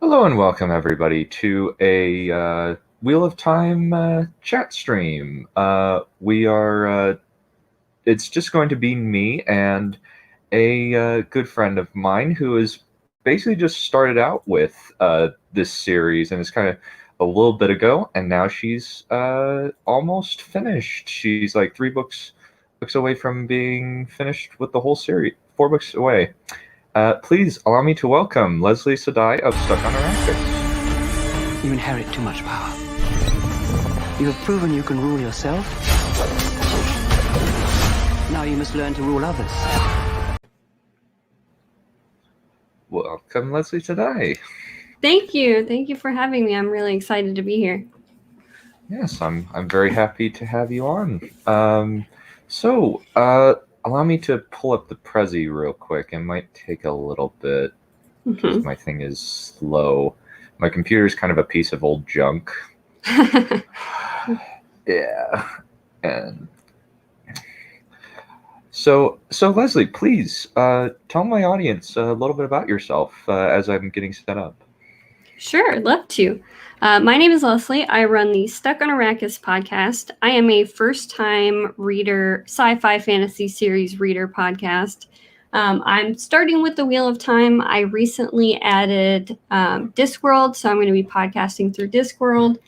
Hello and welcome everybody to a Wheel of Time chat stream. It's just going to be me and a good friend of mine who has basically just started out with this series, and it's kind of a little bit ago, and now she's almost finished. She's like three books away from being finished with the whole series, 4 books away. Please allow me to welcome Lesley Sedai of Stuck on Arrakis. You inherit too much power. You have proven you can rule yourself. Now you must learn to rule others. Welcome, Lesley Sedai. Thank you. Thank you for having me. I'm really excited to be here. Yes, I'm very happy to have you on. Allow me to pull up the Prezi real quick. It might take a little bit because my thing is slow. My computer is kind of a piece of old junk. Yeah. And so Lesley, please tell my audience a little bit about yourself as I'm getting set up. Sure, I'd love to. My name is Lesley. I run the Stuck on Arrakis podcast. I am a first-time reader, sci-fi fantasy series reader podcast. I'm starting with the Wheel of Time. I recently added Discworld, so I'm going to be podcasting through Discworld.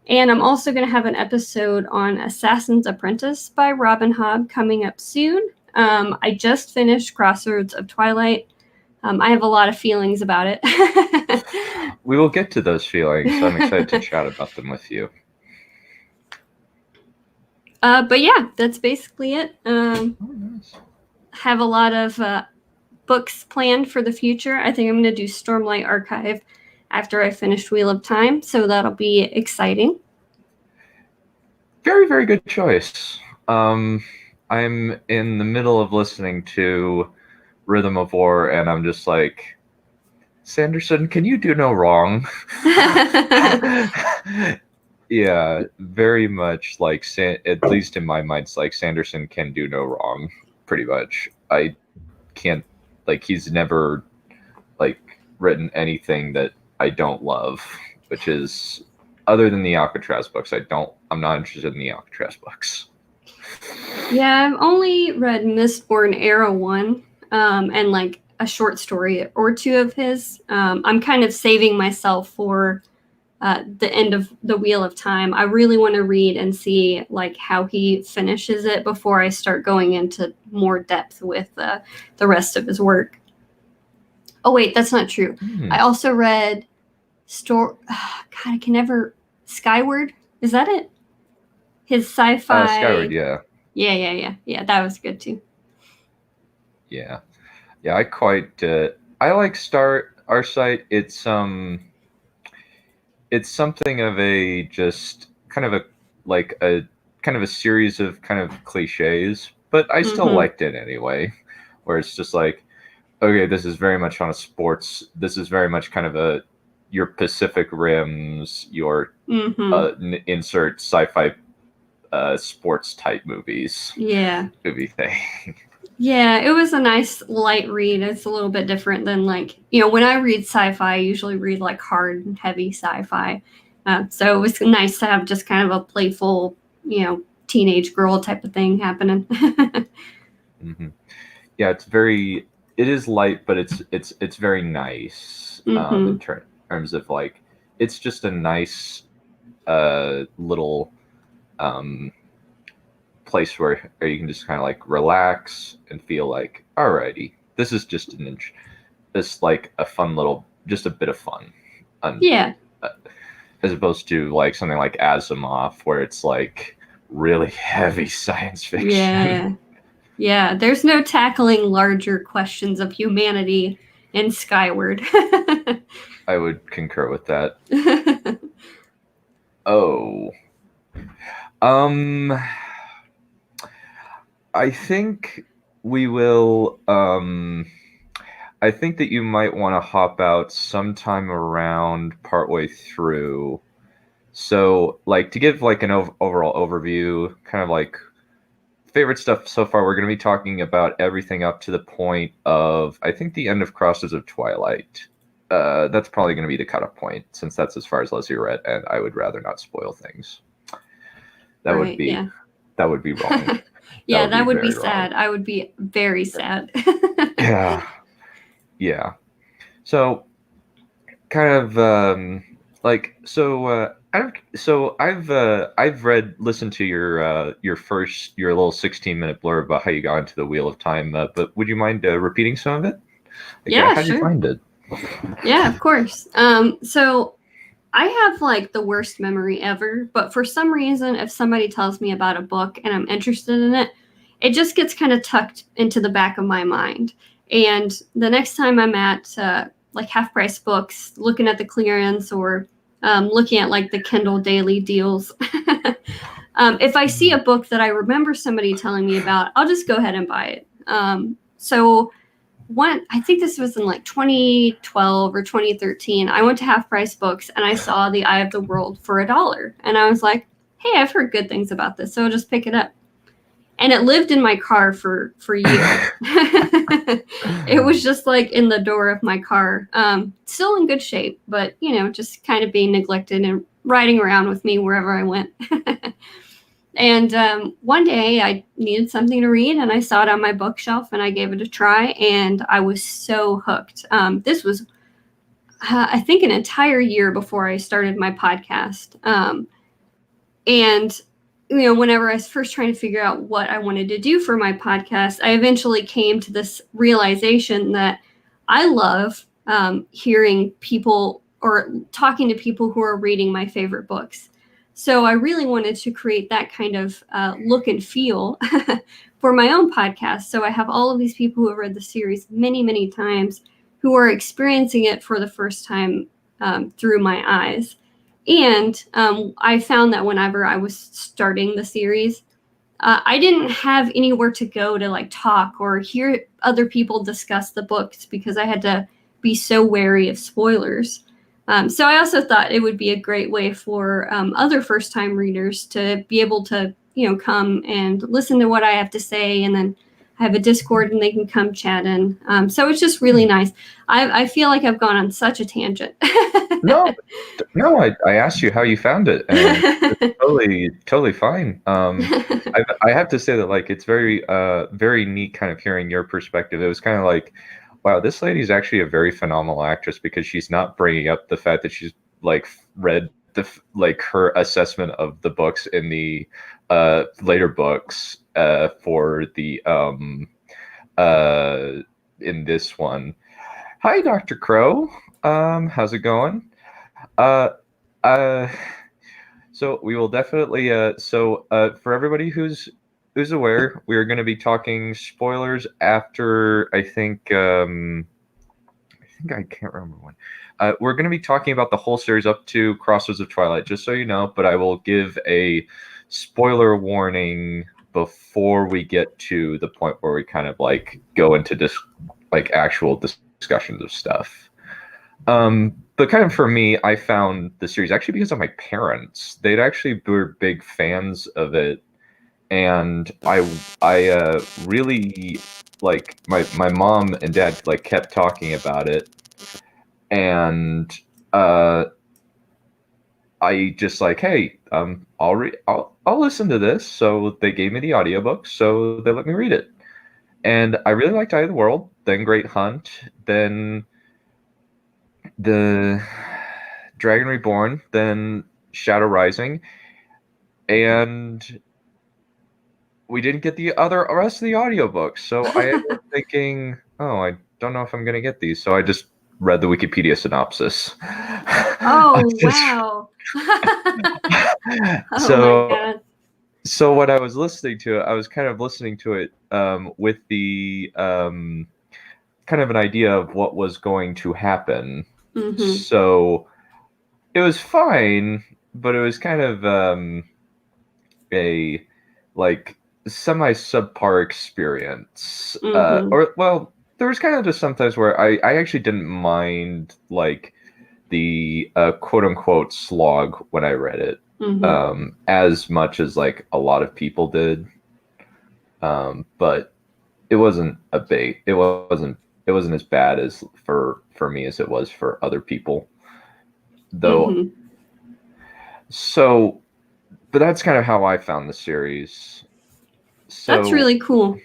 And I'm also going to have an episode on Assassin's Apprentice by Robin Hobb coming up soon. I just finished Crossroads of Twilight. I have a lot of feelings about it. We will get to those feelings. So I'm excited to chat about them with you. But yeah, that's basically it. Nice. Have a lot of books planned for the future. I think I'm going to do Stormlight Archive after I finish Wheel of Time, so that'll be exciting. Very, very good choice. I'm in the middle of listening to Rhythm of War, and I'm just like, Sanderson, can you do no wrong? Yeah, very much like, at least in my mind, it's like Sanderson can do no wrong, pretty much. I can't, like, he's never, like, written anything that I don't love, which is, other than the Alcatraz books, I'm not interested in the Alcatraz books. Yeah, I've only read Mistborn Era 1, and like a short story or two of his. I'm kind of saving myself for the end of the Wheel of Time. I really want to read and see like how he finishes it before I start going into more depth with the rest of his work. Oh wait, that's not true. I also read God, I can never Skyward. Is that it? His sci-fi. Skyward, yeah. Yeah. That was good too. Yeah, I like Arcite. It's something of a just kind of a series of kind of cliches, but I still liked it anyway. Where it's just like, okay, this is very much on a sports. This is very much kind of your Pacific Rims, your insert sci-fi sports type movies. Yeah. Movie thing. Yeah, it was a nice light read. It's a little bit different than when I read sci-fi, I usually read like hard and heavy sci-fi. So it was nice to have just kind of a playful, teenage girl type of thing happening. Yeah, it is light, but it's very nice in terms of like, it's just a nice little place where you can just kind of like relax and feel like, alrighty, this is just like a fun little, just a bit of fun. Yeah. As opposed to like something like Asimov, where it's like really heavy science fiction. Yeah. There's no tackling larger questions of humanity in Skyward. I would concur with that. I think we will. I think that you might want to hop out sometime around partway through. So, like, to give like an overall overview, kind of like favorite stuff so far, we're going to be talking about everything up to the point of, I think, the end of Crossroads of Twilight. that's probably going to be the cutoff point, since that's as far as Lesley read, and I would rather not spoil things. That would be yeah. that would be wrong. Yeah, that would be very sad. wrong. I would be very sad. Yeah, yeah. So kind of I've listened to your little 16-minute blurb about how you got into the Wheel of Time, but would you mind repeating some of it? Like, Yeah, how did you sure. find it? Yeah, of course. So I have like the worst memory ever, but for some reason, if somebody tells me about a book and I'm interested in it, it just gets kind of tucked into the back of my mind. And the next time I'm at like half price books, looking at the clearance or looking at like the Kindle daily deals, if I see a book that I remember somebody telling me about, I'll just go ahead and buy it. So I think this was in like 2012 or 2013. I went to Half Price Books and I saw The Eye of the World for $1. And I was like, hey, I've heard good things about this, so I'll just pick it up. And it lived in my car for years. It was just like in the door of my car. Still in good shape, but just kind of being neglected and riding around with me wherever I went. And one day I needed something to read and I saw it on my bookshelf and I gave it a try and I was so hooked. This was, I think, an entire year before I started my podcast. And whenever I was first trying to figure out what I wanted to do for my podcast, I eventually came to this realization that I love hearing people or talking to people who are reading my favorite books. So I really wanted to create that kind of look and feel for my own podcast. So I have all of these people who have read the series many, many times who are experiencing it for the first time through my eyes. And I found that whenever I was starting the series, I didn't have anywhere to go to like talk or hear other people discuss the books because I had to be so wary of spoilers. So I also thought it would be a great way for other first-time readers to be able to, come and listen to what I have to say, and then I have a Discord and they can come chat in. So it's just really nice. I feel like I've gone on such a tangent. No, I asked you how you found it, and it's totally fine. I have to say that like it's very neat kind of hearing your perspective. It was kind of like, wow, this lady's actually a very phenomenal actress because she's not bringing up the fact that she's like read her assessment of the books in the later books for the in this one. Hi, Dr. Crow. How's it going? So we will definitely for everybody who's aware, we're going to be talking spoilers after I think I can't remember when. We're going to be talking about the whole series up to Crossroads of Twilight, just so you know, but I will give a spoiler warning before we get to the point where we kind of like go into actual discussions of stuff. But kind of for me, I found the series actually because of my parents. They'd actually were big fans of it, and I really like my mom and dad like kept talking about it, and I just like, hey, I'll listen to this. So they gave me the audiobook, so they let me read it, and I really liked Eye of the World, then Great Hunt, then the Dragon Reborn, then Shadow Rising, and we didn't get the rest of the audiobooks. So I ended up thinking, oh, I don't know if I'm going to get these. So I just read the Wikipedia synopsis. Oh, wow. So, my God. So when I was listening to it, I was kind of listening to it with the kind of an idea of what was going to happen. Mm-hmm. So it was fine, but it was kind of a like semi-subpar experience. Mm-hmm. There was kind of just sometimes where I actually didn't mind like the quote-unquote slog when I read it. Mm-hmm. As much as like a lot of people did, but it wasn't a bait. It wasn't as bad as for for me as it was for other people. Though, Mhm. so, but that's kind of how I found the series. That's So, really cool.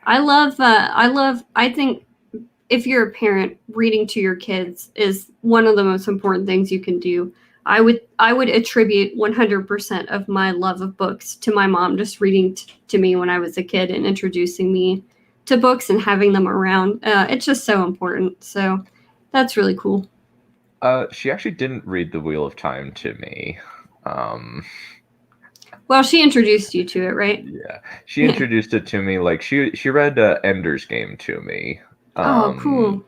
I think if you're a parent, reading to your kids is one of the most important things you can do. I would attribute 100% of my love of books to my mom just reading to me when I was a kid and introducing me to books and having them around. It's just so important. So that's really cool. she actually didn't read The Wheel of Time to me. Well, she introduced you to it, right? Yeah, she introduced it to me. Like she read Ender's Game to me. Oh, cool.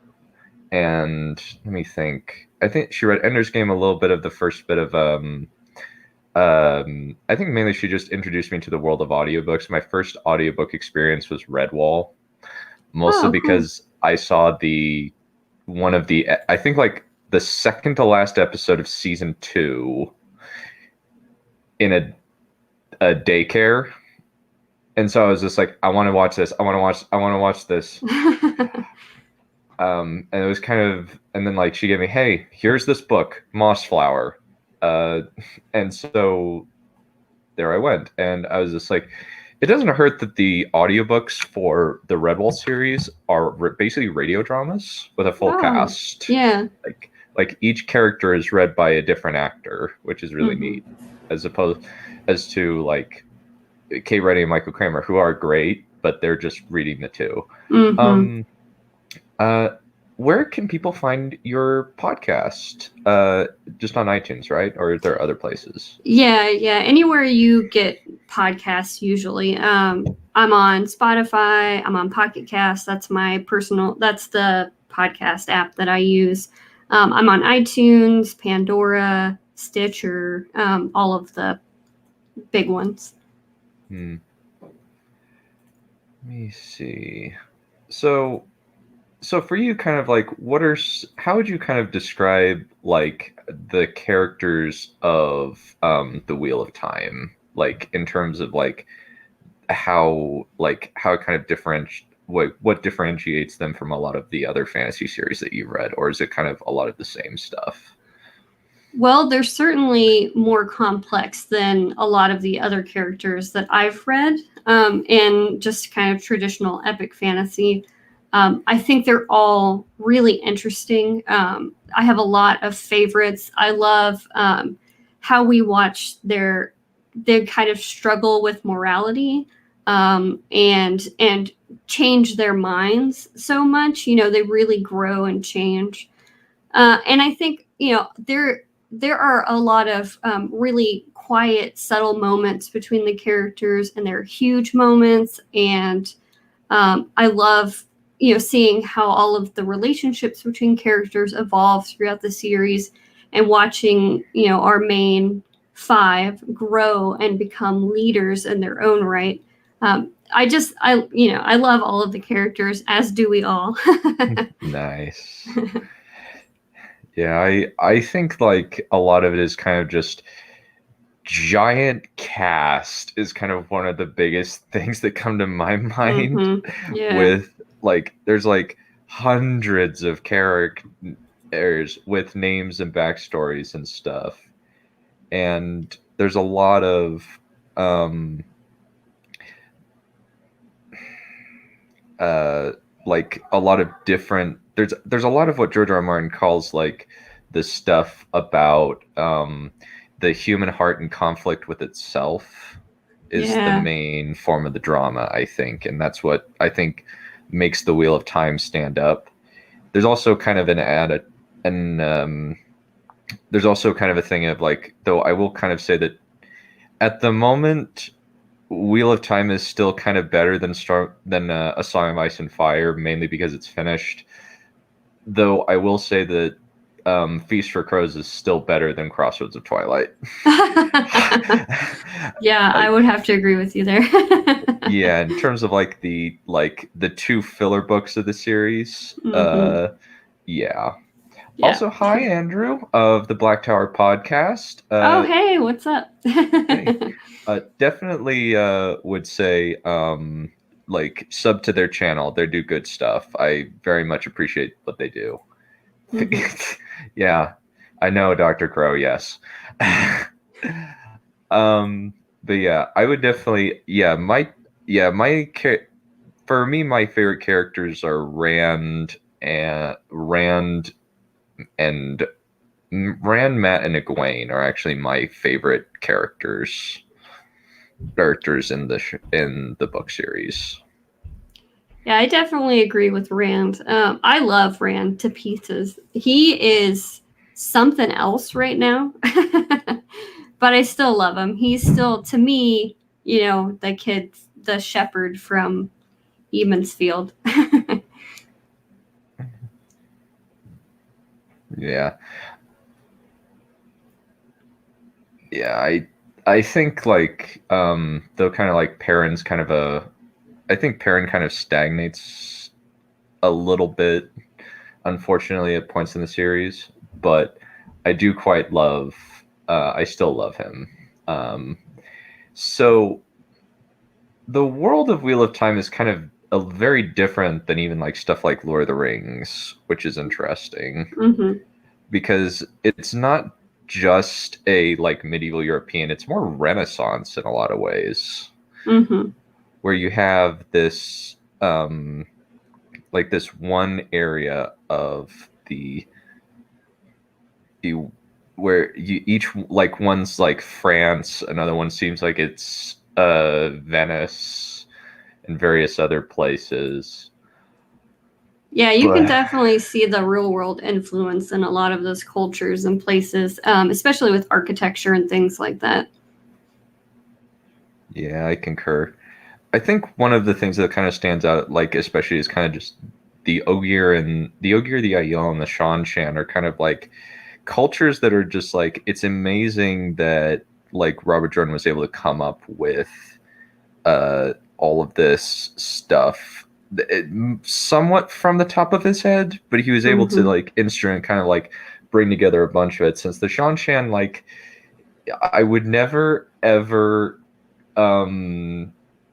And let me think. I think she read Ender's Game, a little bit of the first bit of I think mainly she just introduced me to the world of audiobooks. My first audiobook experience was Redwall, mostly Oh, because I saw one of the I think like the second to last episode of season 2 in a daycare. And so I was just like, I want to watch this. I want to watch this. cool. And it was kind of, and then like she gave me, hey, here's this book, Mossflower. And so there I went. And I was just like, it doesn't hurt that the audiobooks for the Redwall series are basically radio dramas with a full cast. Yeah. Like each character is read by a different actor, which is really neat, as opposed as to like Kate Reddy and Michael Kramer, who are great, but they're just reading the two. Mm-hmm. Where can people find your podcast? Just on iTunes, right? Or are there other places? Yeah. Anywhere you get podcasts, usually. I'm on Spotify. I'm on Pocket Cast. That's the podcast app that I use. I'm on iTunes, Pandora, Stitcher, all of the big ones. Let me see. So for you, kind of like, how would you kind of describe like the characters of the Wheel of Time, like in terms of like how it kind of what differentiates them from a lot of the other fantasy series that you've read, or is it kind of a lot of the same stuff? Well, they're certainly more complex than a lot of the other characters that I've read in just kind of traditional epic fantasy. I think they're all really interesting. I have a lot of favorites. I love how we watch their kind of struggle with morality and change their minds so much. They really grow and change. And I think there are a lot of really quiet, subtle moments between the characters, and there are huge moments. And I love seeing how all of the relationships between characters evolve throughout the series, and watching our main 5 grow and become leaders in their own right. I love all of the characters, as do we all. Nice. Yeah, I think like a lot of it is kind of just giant cast is kind of one of the biggest things that come to my mind. Yeah. With like there's like hundreds of characters with names and backstories and stuff, and there's a lot of like a lot of different there's a lot of what George R. R. Martin calls like the stuff about the human heart in conflict with itself is the main form of the drama, I think, and that's what I think makes the Wheel of Time stand up. There's also kind of there's also kind of a thing of like, though I will kind of say that at the moment Wheel of Time is still kind of better than A Song of Ice and Fire, mainly because it's finished. Though I will say that Feast for Crows is still better than Crossroads of Twilight. Yeah, I would have to agree with you there. Yeah, in terms of like the 2 filler books of the series. Yeah. Also, hi Andrew of the Black Tower podcast. Oh, hey, what's up? Hey. Definitely would say like sub to their channel. They do good stuff. I very much appreciate what they do. Yeah, I know, Dr. Crow. Yes. But yeah, I would definitely. For me, my favorite characters are and Rand, Matt, and Eggwayne are actually my favorite characters in the book series. Yeah, I definitely agree with Rand. I love Rand to pieces. He is something else right now, but I still love him. He's still, to me, the kid, the shepherd from Emansfield. Yeah. Yeah, I think like though kind of like Perrin's kind of I think Perrin kind of stagnates a little bit, unfortunately, at points in the series, but I do quite love I still love him. So the world of Wheel of Time is kind of very different than even like stuff like Lord of the Rings, which is interesting because it's not just a like medieval European, it's more Renaissance in a lot of ways. Where you have this like this one area of the where you each like one's like France, another one seems like it's Venice and various other places. Yeah, you can definitely see the real world influence in a lot of those cultures and places, especially with architecture and things like that. Yeah, I concur. I think one of the things that kind of stands out, like especially, is kind of just the Ogier, the Aiel, and the Shan are kind of like cultures that are just like, it's amazing that like Robert Jordan was able to come up with all of this stuff somewhat from the top of his head, but he was able to like instrument kind of like bring together a bunch of it. Since the Shan, like I would never ever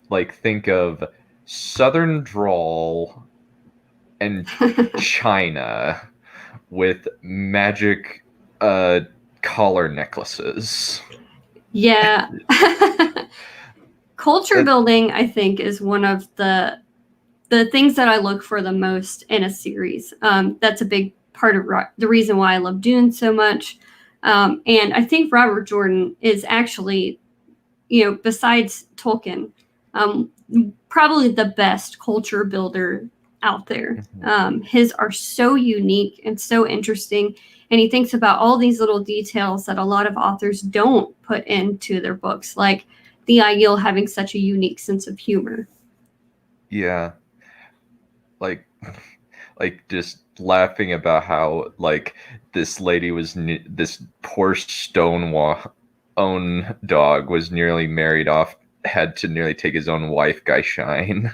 like think of Southern drawl and China with magic collar necklaces. Yeah. Culture building, I think, is one of the things that I look for the most in a series. That's a big part of the reason why I love Dune so much. And I think Robert Jordan is actually, besides Tolkien, probably the best culture builder out there. His are so unique and so interesting. And he thinks about all these little details that a lot of authors don't put into their books, like the Aiel having such a unique sense of humor. Yeah. Like just laughing about how like this lady was this poor own dog was nearly married off, had to nearly take his own wife, Guy Shine.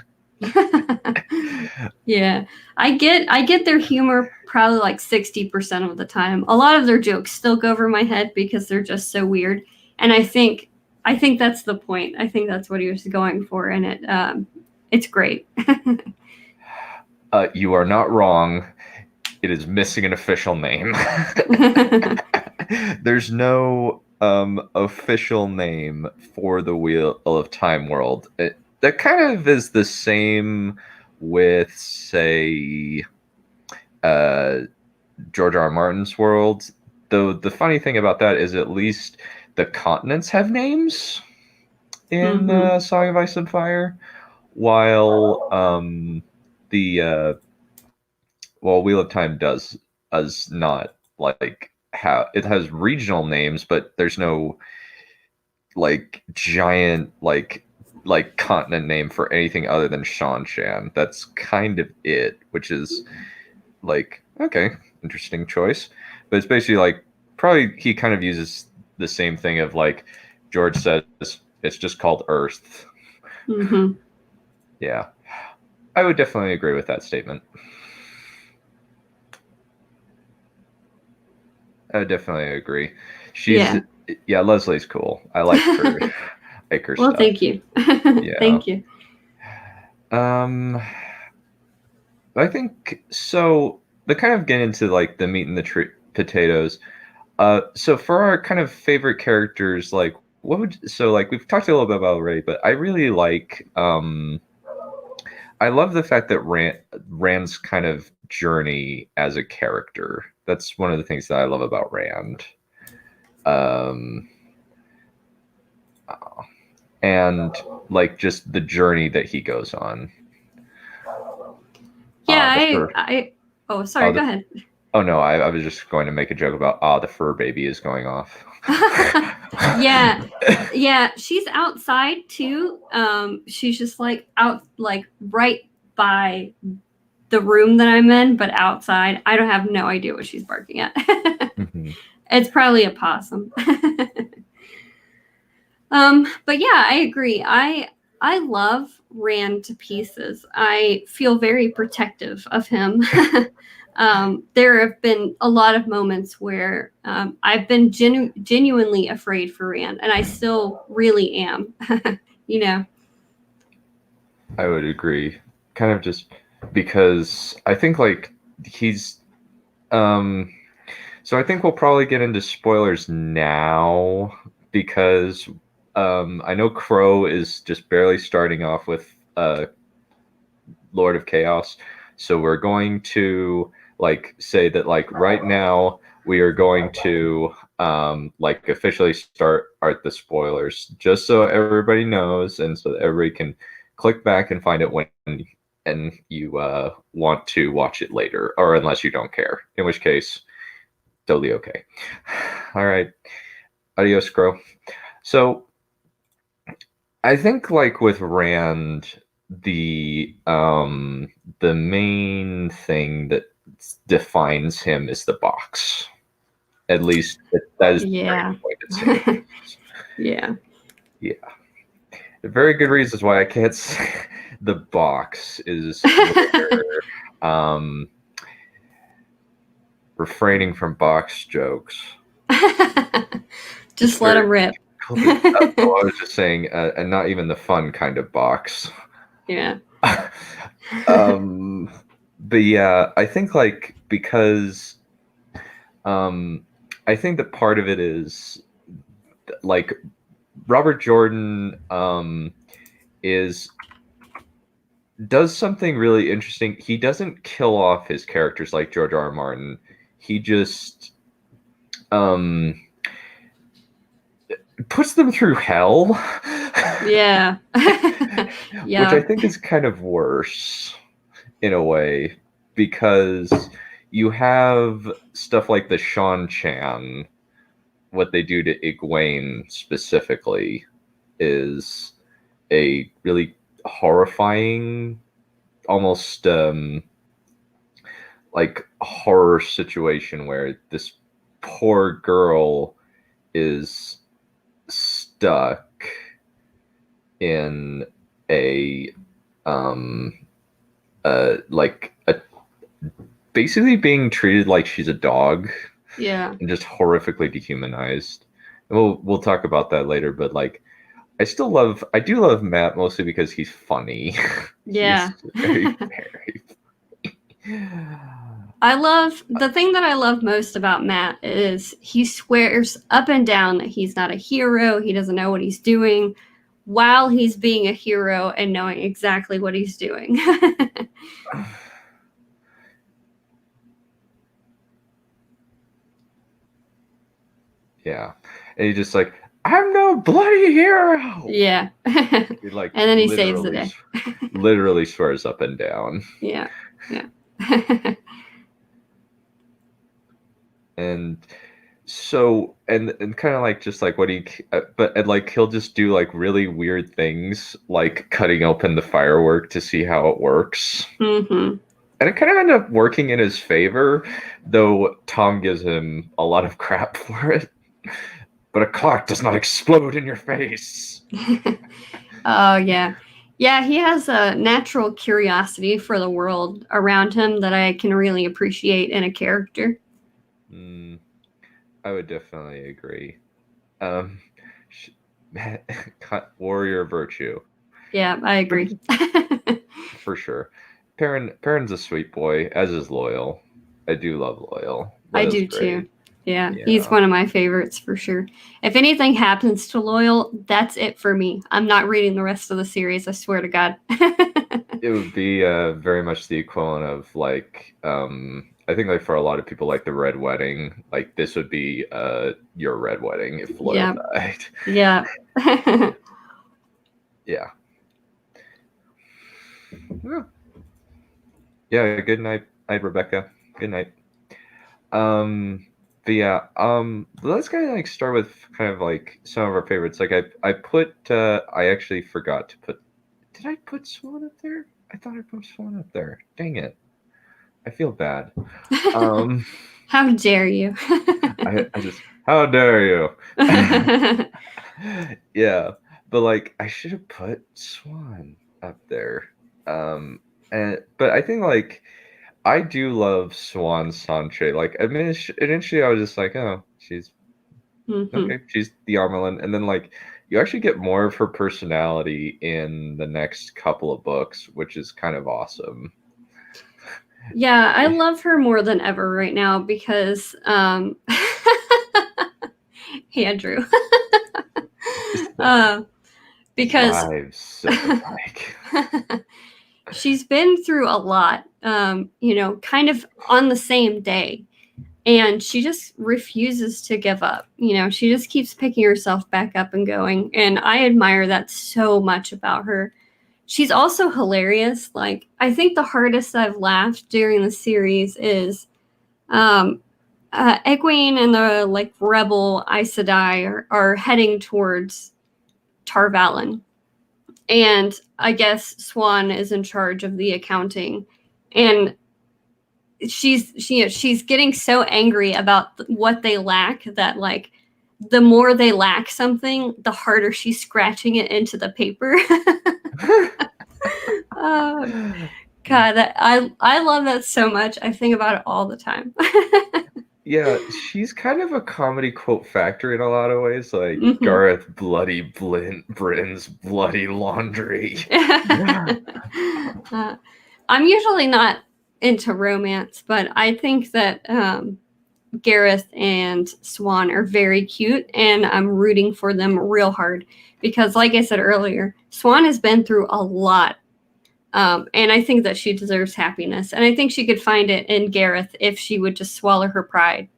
Yeah, I get their humor probably like 60% of the time. A lot of their jokes still go over my head because they're just so weird, and I think that's the point. I think that's what he was going for, and it's great. You are not wrong. It is missing an official name. There's no official name for the Wheel of Time world. That kind of is the same with, say, George R. R. Martin's world. Though the funny thing about that is at least the continents have names in Song of Ice and Fire, while Wheel of Time does not, like, have, it has regional names, but there's no like giant like continent name for anything other than Shan. That's kind of it, which is like, okay, interesting choice. But it's basically like, probably he kind of uses the same thing of like George says it's just called Earth. Yeah, I would definitely agree with that statement. I would definitely agree. She's yeah, Leslie's cool. I like her. Like her well, stuff. thank you. Yeah. Thank you. I think so. but kind of get into like the meat and the potatoes. So for our kind of favorite characters, like like we've talked a little bit about it already, but I really like I love the fact that Rand's kind of journey as a character. That's one of the things that I love about Rand. Um, and like just the journey that he goes on. Yeah, oh, sorry, go ahead. Oh no, I was just going to make a joke about the fur baby is going off. Yeah, she's outside too. She's just like out, like right by the room that I'm in, but outside. I don't have no idea what she's barking at. Mm-hmm. It's probably a possum. But yeah, I agree. I love Rand to pieces. I feel very protective of him. There have been a lot of moments where I've been genuinely afraid for Rand, and I still really am. You know. I would agree. Kind of just because I think like he's so I think we'll probably get into spoilers now because I know Crow is just barely starting off with Lord of Chaos. So we're going to like say that like right now we are going to like officially start the spoilers just so everybody knows and so that everybody can click back and find it when and you want to watch it later or unless you don't care, in which case totally okay. All right, adios Crow. So I think like with Rand, the main thing that defines him is the box. At least that is yeah. Yeah. Yeah. Very good reasons why I can't say the box is where, refraining from box jokes. Just let him rip. I was just saying, and not even the fun kind of box. Yeah. But yeah, I think like because I think that part of it is like Robert Jordan does something really interesting. He doesn't kill off his characters like George R. R. Martin. He just puts them through hell. Yeah. Yeah. Which I think is kind of worse in a way because you have stuff like the Shan Chan. What they do to Eggwayne specifically is a really horrifying, almost like horror situation where this poor girl is stuck in a like a basically being treated like she's a dog. Yeah. And just horrifically dehumanized. And we'll talk about that later, but like I do love Matt mostly because he's funny. Yeah. He's very the thing that I love most about Matt is he swears up and down that he's not a hero. He doesn't know what he's doing while he's being a hero and knowing exactly what he's doing. Yeah. And he's just like, I'm no bloody hero. Yeah. He, like, and then he saves the day. Literally swears up and down. Yeah. Yeah. And so and kind of like just like what he but and like he'll just do like really weird things like cutting open the firework to see how it works. Mm-hmm. And it kind of ended up working in his favor, though Tom gives him a lot of crap for it. But a clock does not explode in your face. Oh, yeah. Yeah, he has a natural curiosity for the world around him that I can really appreciate in a character. I would definitely agree. Warrior virtue. Yeah, I agree. For sure. Perrin's a sweet boy, as is Loyal. I do love Loyal. I Loyal's do great. too. Yeah, Yeah. he's one of my favorites for sure. If anything happens to Loyal, that's it for me. I'm not reading the rest of the series, I swear to God. It would be very much the equivalent of like I think like for a lot of people like the Red Wedding, like this would be your Red Wedding if Loyal died. Yeah. Yeah. Yeah, good night, Rebecca. Good night. But yeah, let's kind of like start with kind of like some of our favorites. Like I put I actually forgot to put. Did I put Swan up there? I thought I put Swan up there. Dang it. I feel bad. How dare you? I just how dare you? Yeah, but like I should have put Swan up there. But I think like I do love Swan Sanche. Like I mean, initially I was just like, oh, she's okay, she's the Armelin, and then like you actually get more of her personality in the next couple of books, which is kind of awesome. Yeah, I love her more than ever right now because Andrew. Because she's been through a lot, kind of on the same day. And she just refuses to give up. She just keeps picking herself back up and going. And I admire that so much about her. She's also hilarious. Like, I think the hardest I've laughed during the series is Eggwayne and the like rebel Aes Sedai are heading towards Tar Valon. And I guess Swan is in charge of the accounting. And she's getting so angry about what they lack that like the more they lack something, the harder she's scratching it into the paper. God, I love that so much. I think about it all the time. Yeah, she's kind of a comedy quote factory in a lot of ways, like Gareth Bloody Britain's bloody laundry. I'm usually not into romance, but I think that Gareth and Swan are very cute, and I'm rooting for them real hard because, like I said earlier, Swan has been through a lot, and I think that she deserves happiness, and I think she could find it in Gareth if she would just swallow her pride.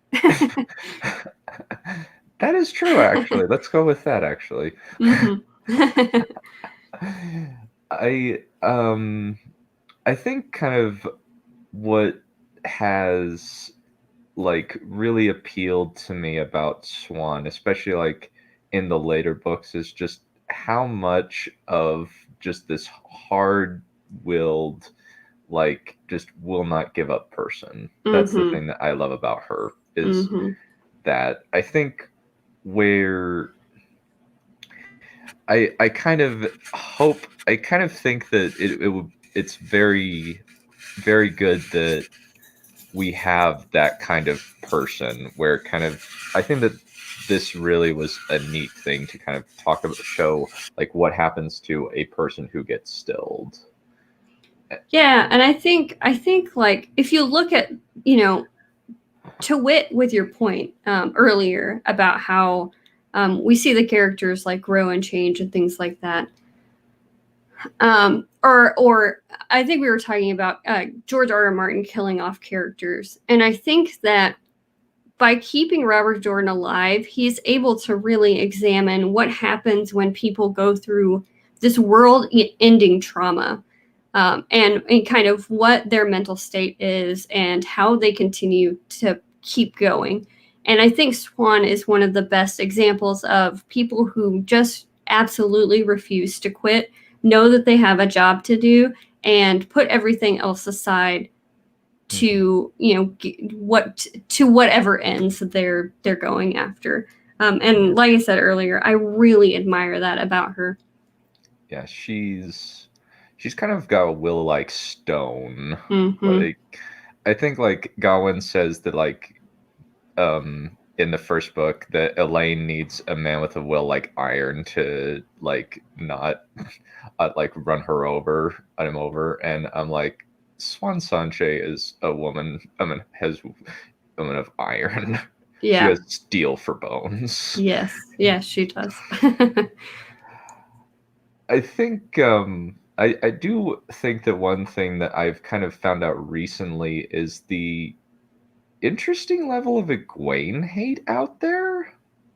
That is true, actually. Let's go with that, actually. I think kind of what has like really appealed to me about Swan, especially like in the later books, is just how much of just this hard-willed, like just will not give up person. That's the thing that I love about her is that I think where I kind of think that it's very, very good that we have that kind of person where kind of I think that this really was a neat thing to kind of talk about, show like what happens to a person who gets stilled. Yeah, and I think like if you look at to wit with your point earlier about how we see the characters like grow and change and things like that. Or I think we were talking about George R.R. Martin killing off characters. And I think that by keeping Robert Jordan alive, he's able to really examine what happens when people go through this world-ending trauma and kind of what their mental state is and how they continue to keep going. And I think Swan is one of the best examples of people who just absolutely refuse to quit, know that they have a job to do, and put everything else aside to whatever ends that they're going after. And like I said earlier, I really admire that about her. Yeah, she's kind of got a will like stone. Like I think like Gawain says that like in the first book that Elaine needs a man with a will like iron to like not like run him over, and I'm like, Swan Sanche is a woman. Has woman of iron. She Yeah. has steel for bones. Yes, she does. I think I do think that one thing that I've kind of found out recently is the interesting level of Eggwayne hate out there.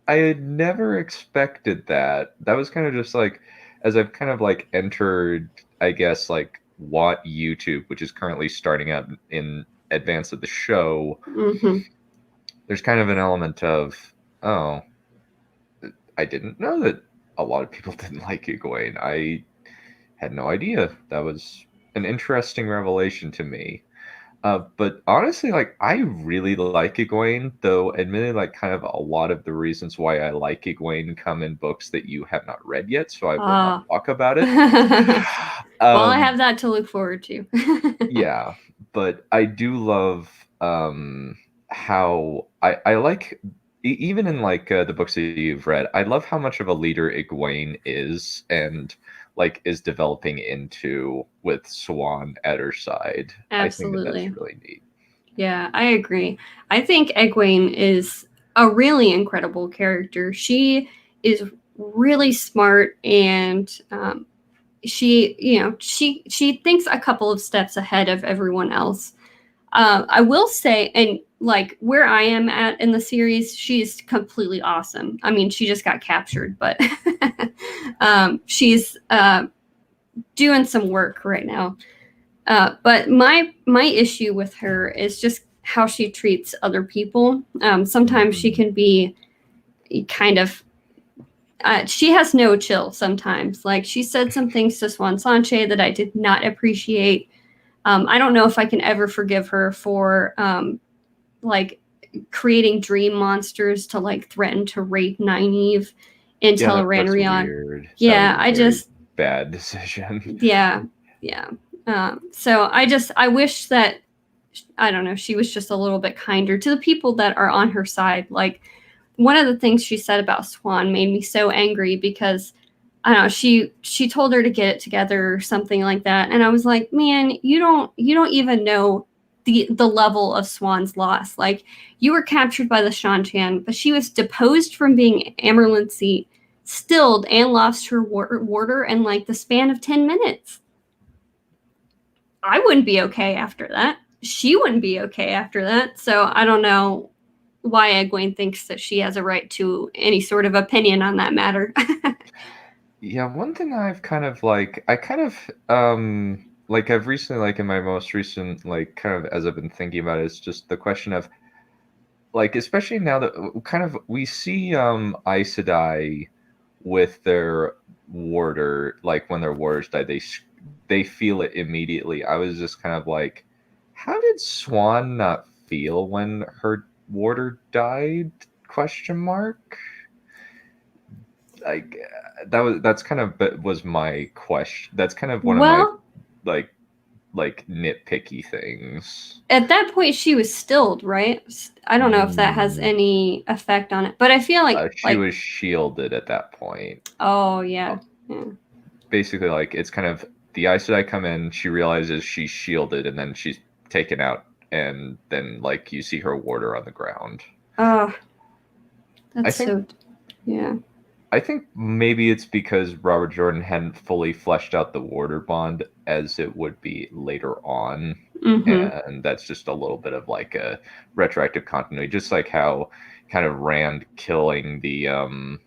I had never expected that. That was kind of just like, as I've kind of like entered, I guess, like what YouTube, which is currently starting out in advance of the show, Hmm. there's kind of an element of, oh, I didn't know that a lot of people didn't like Eggwayne. I had no idea. That was an interesting revelation to me. But honestly, like I really like Eggwayne, though admittedly, like kind of a lot of the reasons why I like Eggwayne come in books that you have not read yet, so I will not talk about it. Well, I have that to look forward to. Yeah, but I do love how I like even in like the books that you've read, I love how much of a leader Eggwayne is and like is developing into with Swan at her side. I think that Absolutely. that's really neat. Yeah, I agree. I think Eggwayne is a really incredible character. She is really smart, and she thinks a couple of steps ahead of everyone else. I will say, and like where I am at in the series, she's completely awesome. I mean, she just got captured, but she's doing some work right now. But my issue with her is just how she treats other people. Sometimes she can be kind of. She has no chill sometimes. Like she said some things to Swan Sanche that I did not appreciate. I don't know if I can ever forgive her for like creating dream monsters to like threaten to rape Nynaeve in That's Tel'aran'rhiod. weird. Yeah, That was a very bad decision. yeah. So I wish that, I don't know, she was just a little bit kinder to the people that are on her side. Like one of the things she said about Swan made me so angry because I don't know, she told her to get it together or something like that. And I was like, man, you don't even know the level of Swan's loss. Like you were captured by the Shan-Chan, but she was deposed from being Amerlin's seat, stilled, and lost her warder in like the span of 10 minutes. I wouldn't be okay after that. She wouldn't be okay after that. So I don't know why Eggwayne thinks that she has a right to any sort of opinion on that matter. Yeah, one thing I've kind of like, like I've recently, like in my most recent, like kind of as I've been thinking about it, is just the question of like, especially now that kind of we see Aes Sedai with their warder, like when their warders die, they feel it immediately. I was just kind of like, how did Swan not feel when her warder died? Question mark. Like that's kind of was my question. That's kind of one of my like nitpicky things. At that point she was stilled, right? I don't know if that has any effect on it, but I feel like she was shielded at that point. Oh yeah. Basically, like it's kind of the Aes Sedai come in, she realizes she's shielded, and then she's taken out, and then like you see her warder on the ground. Oh, that's yeah. I think maybe it's because Robert Jordan hadn't fully fleshed out the warder bond as it would be later on. Mm-hmm. And that's just a little bit of like a retroactive continuity, just like how kind of Rand killing the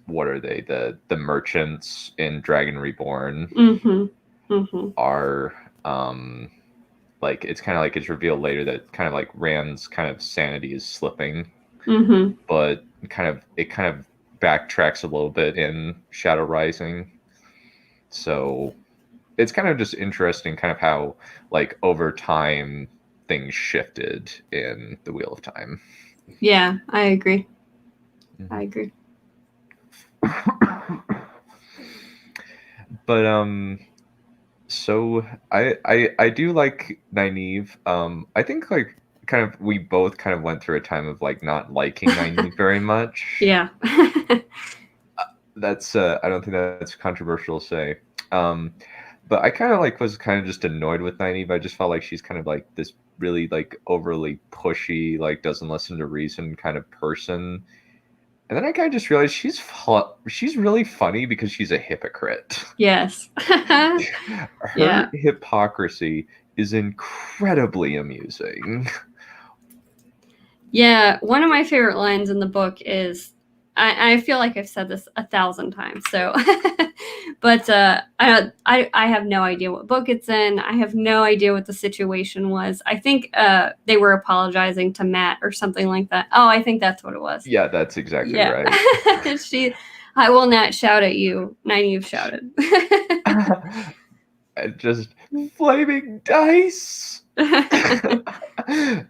what are they, the merchants in Dragon Reborn are like it's kind of like it's revealed later that kind of like Rand's kind of sanity is slipping, but it kind of backtracks a little bit in Shadow Rising. So it's kind of just interesting kind of how like over time things shifted in the Wheel of Time. Yeah, I agree. I agree. But so I do like Nynaeve. I think like kind of we both kind of went through a time of like not liking Nynaeve very much. Yeah. That's I don't think that's controversial to say. But I kind of like was kind of just annoyed with Nynaeve. I just felt like she's kind of like this really like overly pushy, like doesn't listen to reason kind of person. And then I kind of just realized she's really funny because she's a hypocrite. Yes. Her hypocrisy is incredibly amusing. Yeah, one of my favorite lines in the book is, I feel like I've said this 1,000 times, so, but I have no idea what book it's in. I have no idea what the situation was. I think they were apologizing to Matt or something like that. Oh, I think that's what it was. Yeah, that's exactly right. I will not shout at you. Nynaeve shouted. And just flaming dice.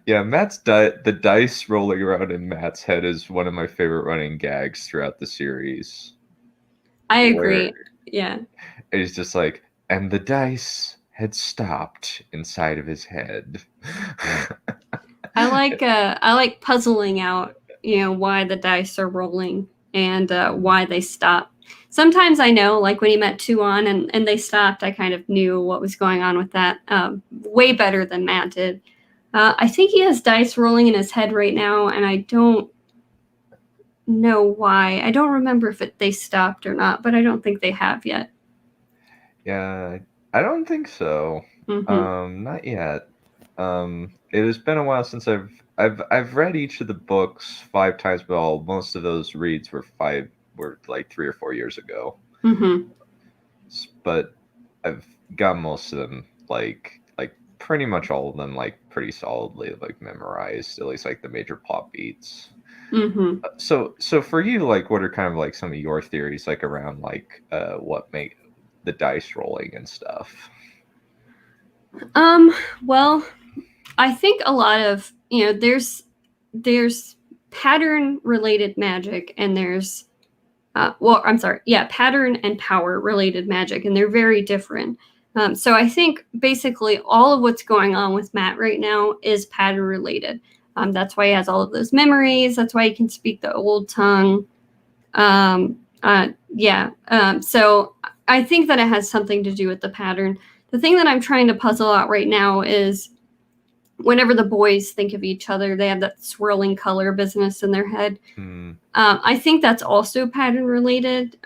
Yeah, the dice rolling around in Matt's head is one of my favorite running gags throughout the series. I agree. Yeah. It's just like, and the dice had stopped inside of his head. I like puzzling out, why the dice are rolling and why they stop. Sometimes I know, like when he met Tuon and they stopped, I kind of knew what was going on with that way better than Matt did. I think he has dice rolling in his head right now, and I don't know why. I don't remember if they stopped or not, but I don't think they have yet. Yeah, I don't think so. Mm-hmm. Not yet. It has been a while since I've read each of the books 5 times, but most of those reads were like 3 or 4 years ago. Mm-hmm. But I've got most of them like pretty much all of them like pretty solidly like memorized, at least like the major plot beats. Mm-hmm. So for you, like, what are kind of like some of your theories like around like what make the dice rolling and stuff? Well, I think a lot of, there's pattern related magic, and there's pattern and power related magic, and they're very different. So I think basically all of what's going on with Matt right now is pattern related. That's why he has all of those memories. That's why he can speak the old tongue. So I think that it has something to do with the pattern. The thing that I'm trying to puzzle out right now is whenever the boys think of each other, they have that swirling color business in their head. I think that's also pattern related.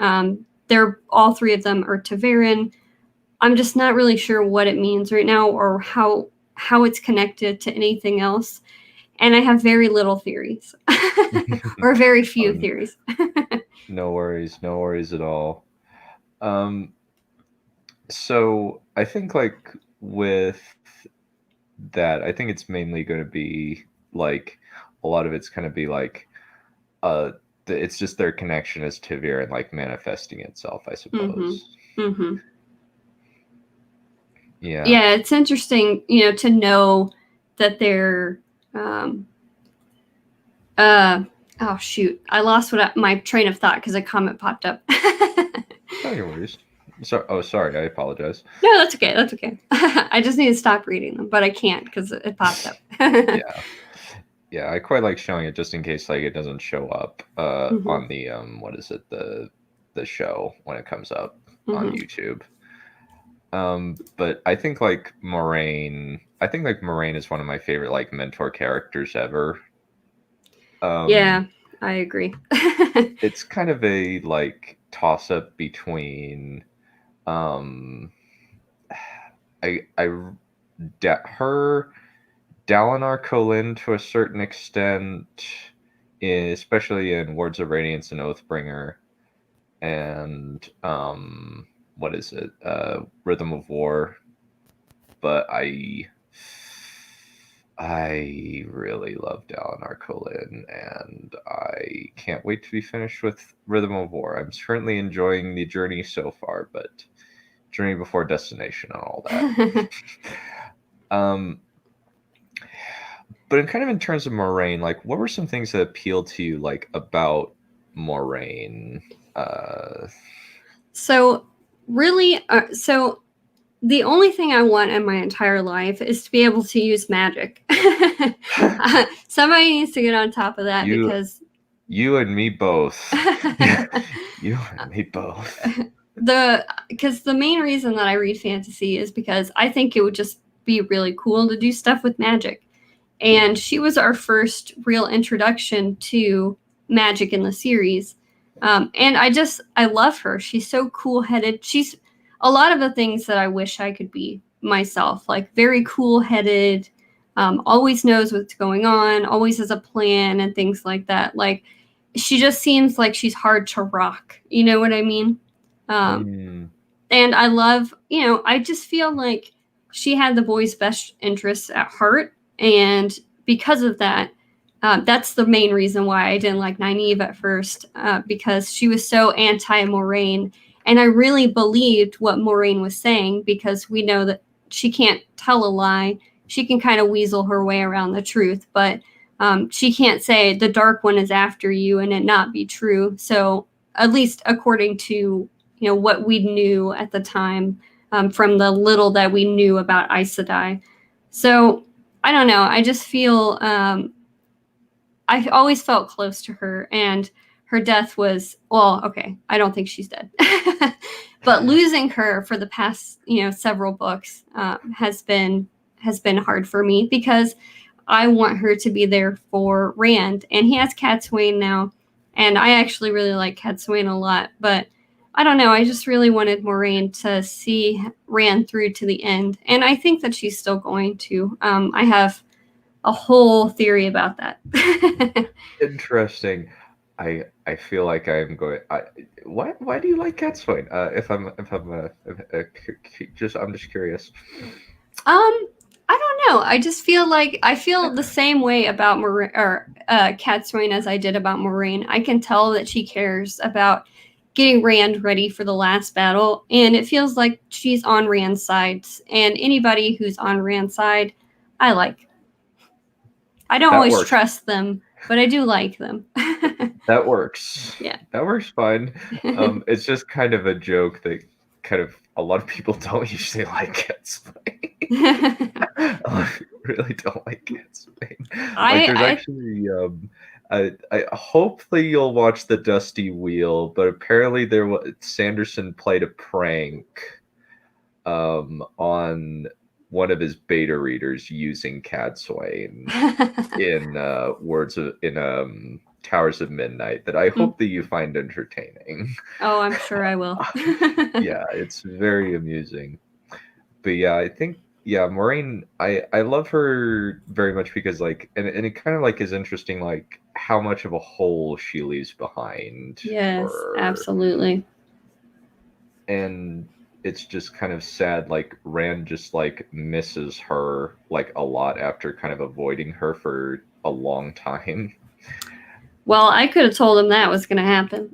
They're all 3 of them are Ta'veren. I'm just not really sure what it means right now or how it's connected to anything else. And I have very little theories or very few theories. No worries at all. So I think like with that, I think it's mainly going to be like a lot of it's going to be like it's just their connection as Ta'veren and like manifesting itself, I suppose. Mm-hmm. Yeah, it's interesting, to know that they're oh shoot, I lost my train of thought because a comment popped up. no worries. Sorry, I apologize. No, that's okay. I just need to stop reading them, but I can't because it popped up. Yeah, I quite like showing it just in case like it doesn't show up on the the show when it comes up on YouTube. But I think like Moraine is one of my favorite like mentor characters ever. Yeah, I agree. It's kind of a like toss up between her Dalinar Kholin to a certain extent, especially in Words of Radiance and Oathbringer, and what is it? Rhythm of War. But I really love Dalinar Kholin, and I can't wait to be finished with Rhythm of War. I'm currently enjoying the journey so far, but journey before destination and all that. But in terms of Moraine, like, what were some things that appealed to you, like, about Moraine? So really, the only thing I want in my entire life is to be able to use magic. Somebody needs to get on top of that because you and me both. You and me both. because the main reason that I read fantasy is because I think it would just be really cool to do stuff with magic. And she was our first real introduction to magic in the series. And I love her. She's so cool-headed. She's a lot of the things that I wish I could be myself, like very cool-headed, always knows what's going on, always has a plan and things like that. Like, she just seems like she's hard to rock. You know what I mean? And I love, I just feel like she had the boys' best interests at heart. And because of that, that's the main reason why I didn't like Nynaeve at first, because she was so anti-Moraine. And I really believed what Moraine was saying, because we know that she can't tell a lie. She can kind of weasel her way around the truth, but she can't say the Dark One is after you and it not be true. So at least according to what we knew at the time, from the little that we knew about Aes Sedai. So I don't know. I just feel I always felt close to her, and her death was, well, okay, I don't think she's dead. But losing her for the past, several books has been hard for me, because I want her to be there for Rand, and he has Cadsuane now, and I actually really like Cadsuane a lot, but I don't know, I just really wanted Moraine to see Rand through to the end, and I think that she's still going to. I have a whole theory about that. Interesting. I feel like I'm going. Why do you like Cadsuane? I'm just curious. I don't know. I just feel like I feel the same way about Cadsuane as I did about Moraine. I can tell that she cares about getting Rand ready for the last battle, and it feels like she's on Rand's side. And anybody who's on Rand's side, I like. I don't always trust them, but I do like them. That works. Yeah. That works fine. It's just kind of a joke that kind of a lot of people don't usually like Cadsuane. A lot of people really don't like Cadsuane. Like, there's actually hopefully you'll watch The Dusty Wheel, but apparently Sanderson played a prank on one of his beta readers using Cadsuane in Towers of Midnight that I hope that you find entertaining. Oh, I'm sure I will. Yeah, it's very amusing. But yeah, I think Moraine, I love her very much because and it kind of like is interesting, like how much of a hole she leaves behind. Yes, absolutely. And it's just kind of sad, like Rand just like misses her like a lot after kind of avoiding her for a long time. Well, I could have told him that was going to happen.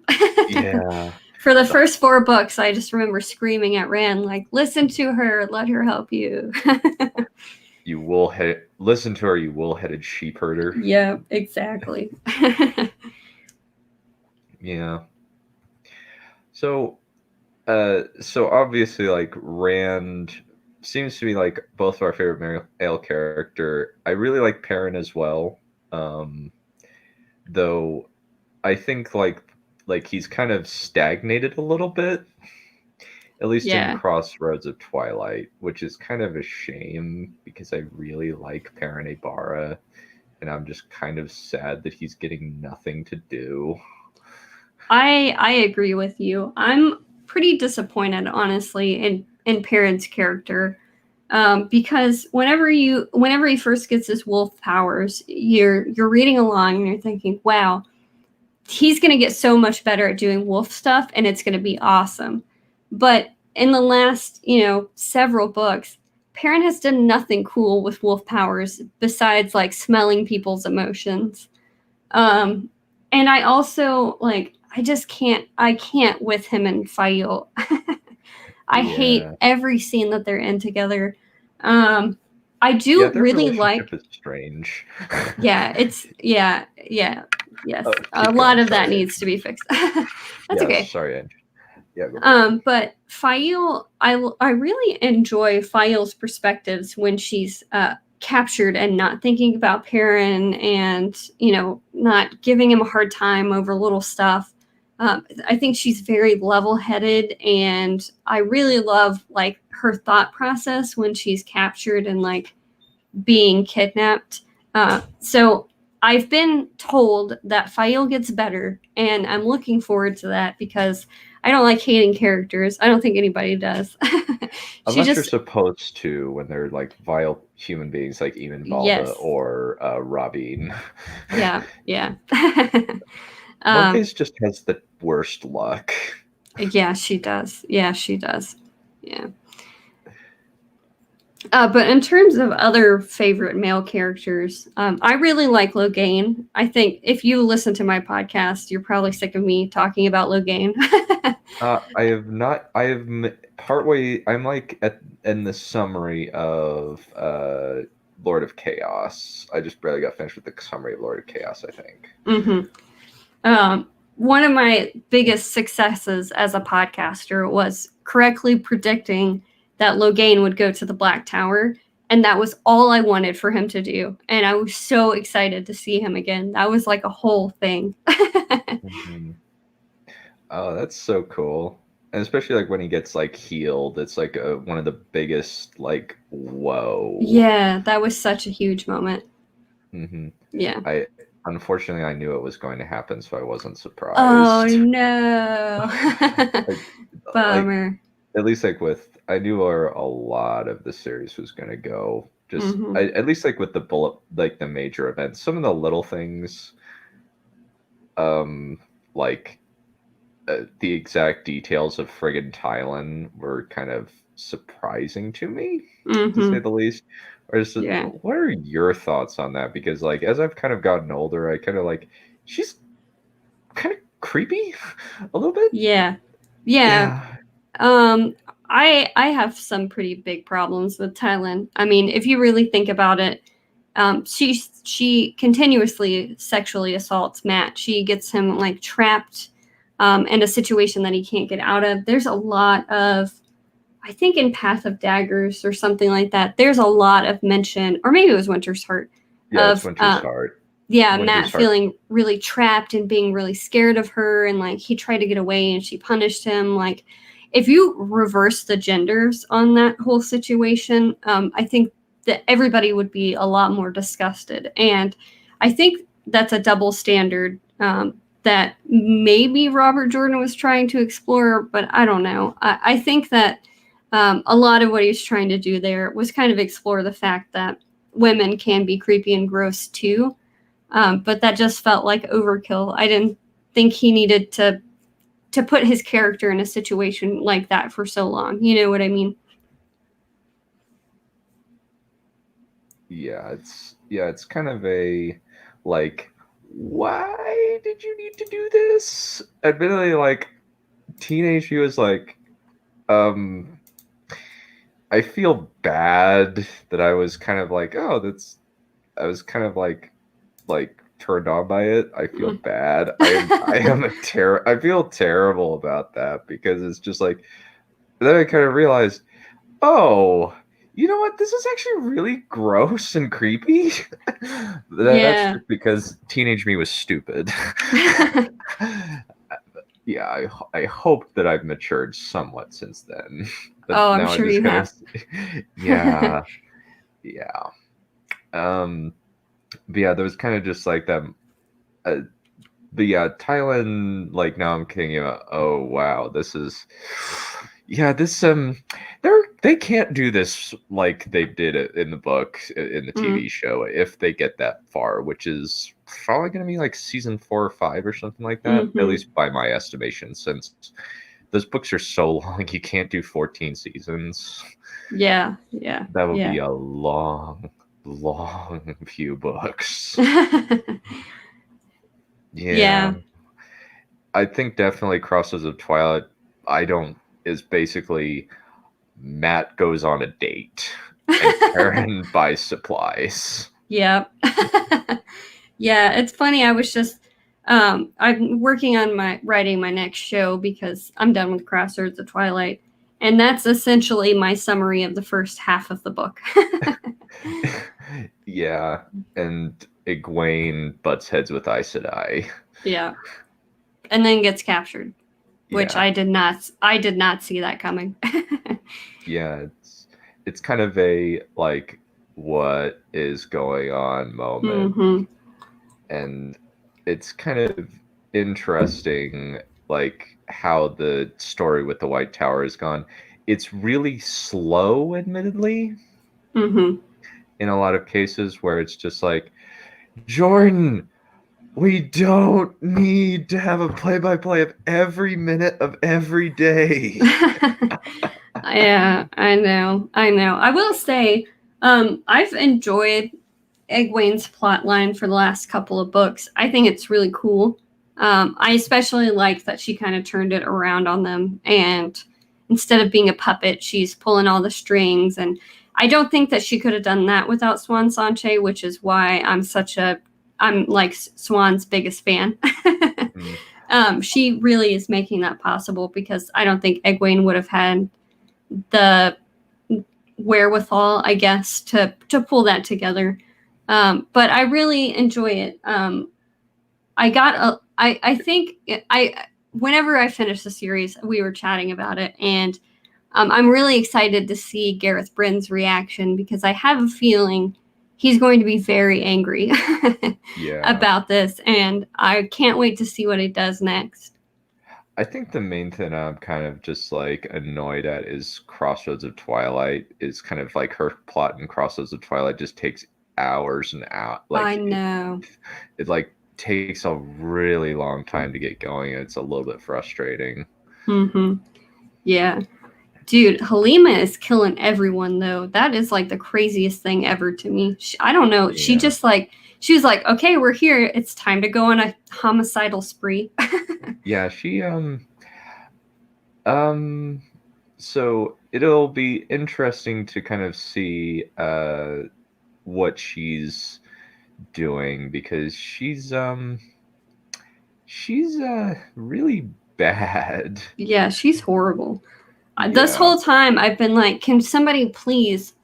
Yeah. For the first 4 books, I just remember screaming at Rand, like, listen to her, let her help you. Listen to her, you wool-headed sheep herder. Yeah, exactly. Yeah. So obviously, like, Rand seems to be like both of our favorite male character. I really like Perion as well. Though I think like he's kind of stagnated a little bit, at least in Crossroads of Twilight, which is kind of a shame because I really like Perion Barra, and I'm just kind of sad that he's getting nothing to do. I agree with you. I'm pretty disappointed, honestly, in Perion's character, because whenever he first gets his wolf powers, you're reading along and you're thinking, wow, he's going to get so much better at doing wolf stuff, and it's going to be awesome. But in the last, several books, Perion has done nothing cool with wolf powers besides like smelling people's emotions. And I also I can't with him and Fael. I hate every scene that they're in together. I do really like. Is strange. Yes. A lot of that needs to be fixed. That's okay. Sorry, Ange. Yeah. But Fael, I really enjoy Fael's perspectives when she's captured and not thinking about Perion and not giving him a hard time over little stuff. I think she's very level-headed, and I really love like her thought process when she's captured and like being kidnapped. So I've been told that Fael gets better, and I'm looking forward to that because I don't like hating characters. I don't think anybody does. Unless you're supposed to, when they're like vile human beings like Eamon Balda Yes. or Rabin. Yeah. Morpheus just has the worst luck. Yeah, she does. Yeah. But in terms of other favorite male characters, I really like Logain. I think if you listen to my podcast, you're probably sick of me talking about Logain. I have not. I have partway. I'm like in the summary of Lord of Chaos. I just barely got finished with the summary of Lord of Chaos, I think. Mm-hmm. One of my biggest successes as a podcaster was correctly predicting that Logain would go to the Black Tower, and that was all I wanted for him to do. And I was so excited to see him again. That was like a whole thing. Mm-hmm. Oh, that's so cool. And especially like when he gets like healed, it's like one of the biggest like whoa. Yeah, that was such a huge moment. Mm-hmm. Yeah. Unfortunately, I knew it was going to happen, so I wasn't surprised. Oh no. Bummer. At least like I knew where a lot of the series was going to go. Just at least like with the major events, some of the little things, like the exact details of friggin' Tylan were kind of surprising to me, to say the least. Or just, what are your thoughts on that? Because like as I've kind of gotten older, I kind of like she's kind of creepy a little bit. Yeah. I have some pretty big problems with Tylan. I mean, if you really think about it, she continuously sexually assaults Matt. She gets him like trapped in a situation that he can't get out of. There's a lot of, I think in Path of Daggers or something like that, there's a lot of mention, or maybe it was Winter's Heart. Yeah, it's Winter's Heart. Yeah, Matt feeling really trapped and being really scared of her, and like he tried to get away and she punished him. Like, if you reverse the genders on that whole situation, I think that everybody would be a lot more disgusted. And I think that's a double standard that maybe Robert Jordan was trying to explore, but I don't know. I think that a lot of what he was trying to do there was kind of explore the fact that women can be creepy and gross too. But that just felt like overkill. I didn't think he needed to put his character in a situation like that for so long. You know what I mean? Yeah, it's kind of a like, why did you need to do this? Admittedly, like teenage he was like, I feel bad that I was kind of like, I was kind of like turned on by it. I feel bad. I feel terrible about that because it's just like, then I kind of realized, oh, you know what? This is actually really gross and creepy. That's just because teenage me was stupid. Yeah, I hope that I've matured somewhat since then. But I'm sure you have. Yeah. But yeah, there was kind of just like that. But yeah, Thailand, like now I'm thinking about, oh wow, this is, they can't do this like they did it in the book, in the TV show, if they get that far, which is probably going to be like season 4 or 5 or something like that, at least by my estimation, since those books are so long, you can't do 14 seasons. Yeah. That would be a long few books. Yeah. I think definitely Crossroads of Twilight, is basically Matt goes on a date and Karen buys supplies. Yeah. Yeah, it's funny. I was just I'm working on writing my next show because I'm done with Crossroads of Twilight. And that's essentially my summary of the first half of the book. Yeah. And Eggwayne butts heads with Aes Sedai. Yeah. and then gets captured, which Yeah. I did not see that coming. Yeah, it's kind of a like what is going on moment. Mm-hmm. And it's kind of interesting like how the story with the White Tower has gone. It's really slow, admittedly, Mm-hmm. in a lot of cases where it's just like, Jordan, we don't need to have a play-by-play of every minute of every day. Yeah, I know. I will say, I've enjoyed Eggwayne's plot line for the last couple of books. I think it's really cool. I especially like that she kind of turned it around on them, and instead of being a puppet, she's pulling all the strings. And I don't think that she could have done that without Swan Sanche, which is why I'm like Swan's biggest fan. She really is making that possible, because I don't think Eggwayne would have had the wherewithal, I guess, to pull that together. But I really enjoy it. I think whenever I finish the series, we were chatting about it, and I'm really excited to see Gareth Bryn's reaction, because I have a feeling he's going to be very angry Yeah. about this, and I can't wait to see what he does next. I think the main thing I'm kind of just like annoyed at is Crossroads of Twilight is kind of like her plot in Crossroads of Twilight just takes hours and hours. I know. It like takes a really long time to get going, and it's a little bit frustrating. Mm-hmm. Yeah. Dude, Halima is killing everyone, though. That is like the craziest thing ever to me. I don't know. She Yeah. just like, she was like, okay, we're here. It's time to go on a homicidal spree. Yeah, so it'll be interesting to kind of see what she's doing, because she's really bad. Yeah, she's horrible. This Yeah. whole time I've been like, can somebody please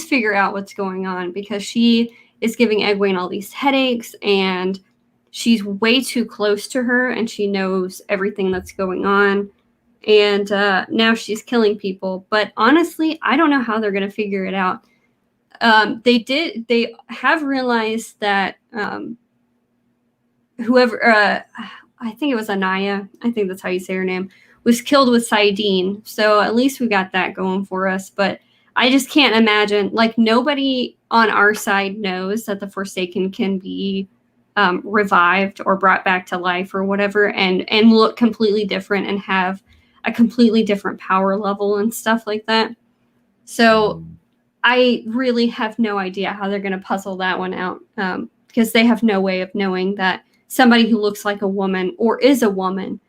figure out what's going on, because she is giving Eggwayne all these headaches, and she's way too close to her, and she knows everything that's going on. And now she's killing people. But honestly, I don't know how they're going to figure it out. They have realized that whoever, I think it was Anaya, I think that's how you say her name, was killed with sydeen. So at least we got that going for us. But I just can't imagine, like, nobody on our side knows that the Forsaken can be revived or brought back to life or whatever, and look completely different and have a completely different power level and stuff like that. So I really have no idea how they're going to puzzle that one out, because they have no way of knowing that somebody who looks like a woman or is a woman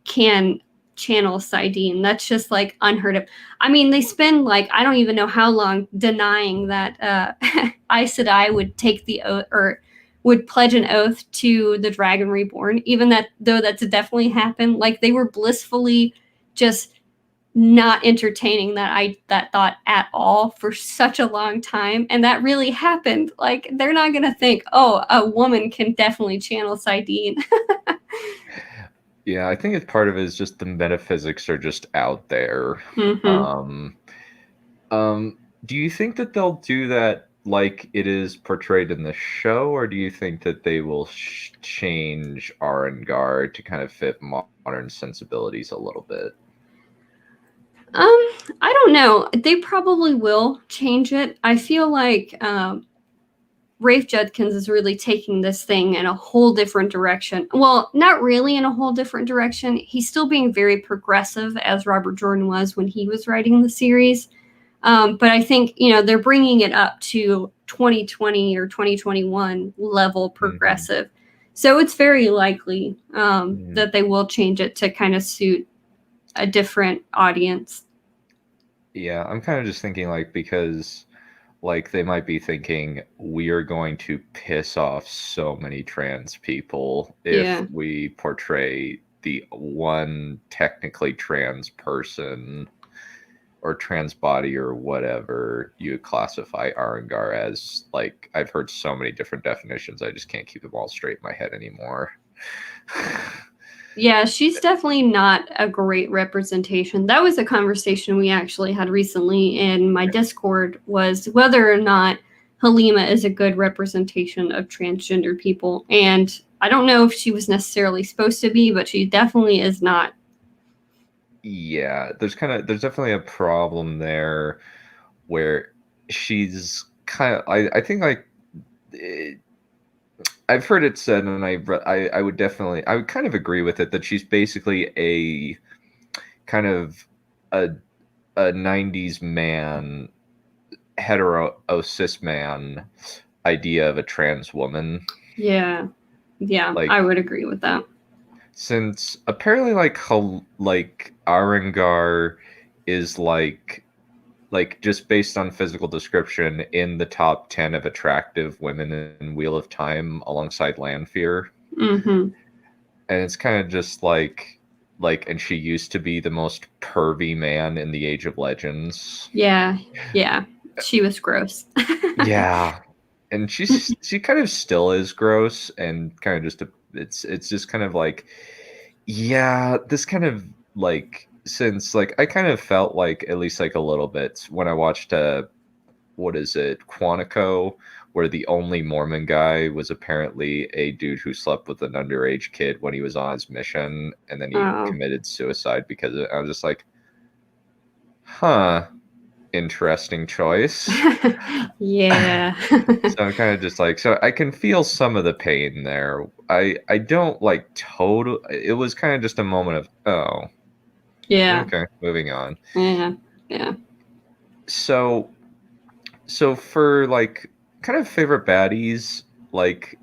can channel sydeen. That's just like unheard of. I mean, they spend like, I don't even know how long denying that Aes Sedai would take the oath, or would pledge an oath to the Dragon Reborn, even that though that's definitely happened. Like, they were blissfully just not entertaining that thought at all for such a long time, and that really happened. Like, they're not gonna think, oh, a woman can definitely channel sydeen. Yeah, I think it's part of it is just the metaphysics are just out there. Mm-hmm. Do you think that they'll do that like it is portrayed in the show, or do you think that they will change Arengar to kind of fit modern sensibilities a little bit? I don't know. They probably will change it. I feel like Rafe Judkins is really taking this thing in a whole different direction. Well, not really in a whole different direction. He's still being very progressive, as Robert Jordan was when he was writing the series. But I think, they're bringing it up to 2020 or 2021 level progressive. Mm-hmm. So it's very likely that they will change it to kind of suit a different audience. Yeah, I'm kind of just thinking, like, because like they might be thinking we are going to piss off so many trans people if we portray the one technically trans person or trans body or whatever you classify Arengar as. Like, I've heard so many different definitions, I just can't keep them all straight in my head anymore. Yeah, she's definitely not a great representation. That was a conversation we actually had recently in my Discord, was whether or not Halima is a good representation of transgender people. And I don't know if she was necessarily supposed to be, but she definitely is not. Yeah, there's definitely a problem there where she's kind of, I think like I've heard it said, and I would kind of agree with it, that she's basically a kind of a 90s man, cis man idea of a trans woman. Yeah. Yeah, Like, I would agree with that. Since apparently like Arengar is like just based on physical description in the top 10 of attractive women in Wheel of Time alongside Lanfear. Mm-hmm. And it's kind of just like and she used to be the most pervy man in the Age of Legends. Yeah, she was gross. Yeah, and she kind of still is gross, and kind of just it's just kind of like, yeah, this kind of like, since like I kind of felt like, at least like a little bit, when I watched what is it, Quantico, where the only Mormon guy was apparently a dude who slept with an underage kid when he was on his mission, and then he committed suicide because of it. I was just like, huh, interesting choice. Yeah. So I'm kind of just like, so I can feel some of the pain there. I don't like total. It was kind of just a moment of, oh, yeah. okay, moving on. Yeah. So for like kind of favorite baddies, like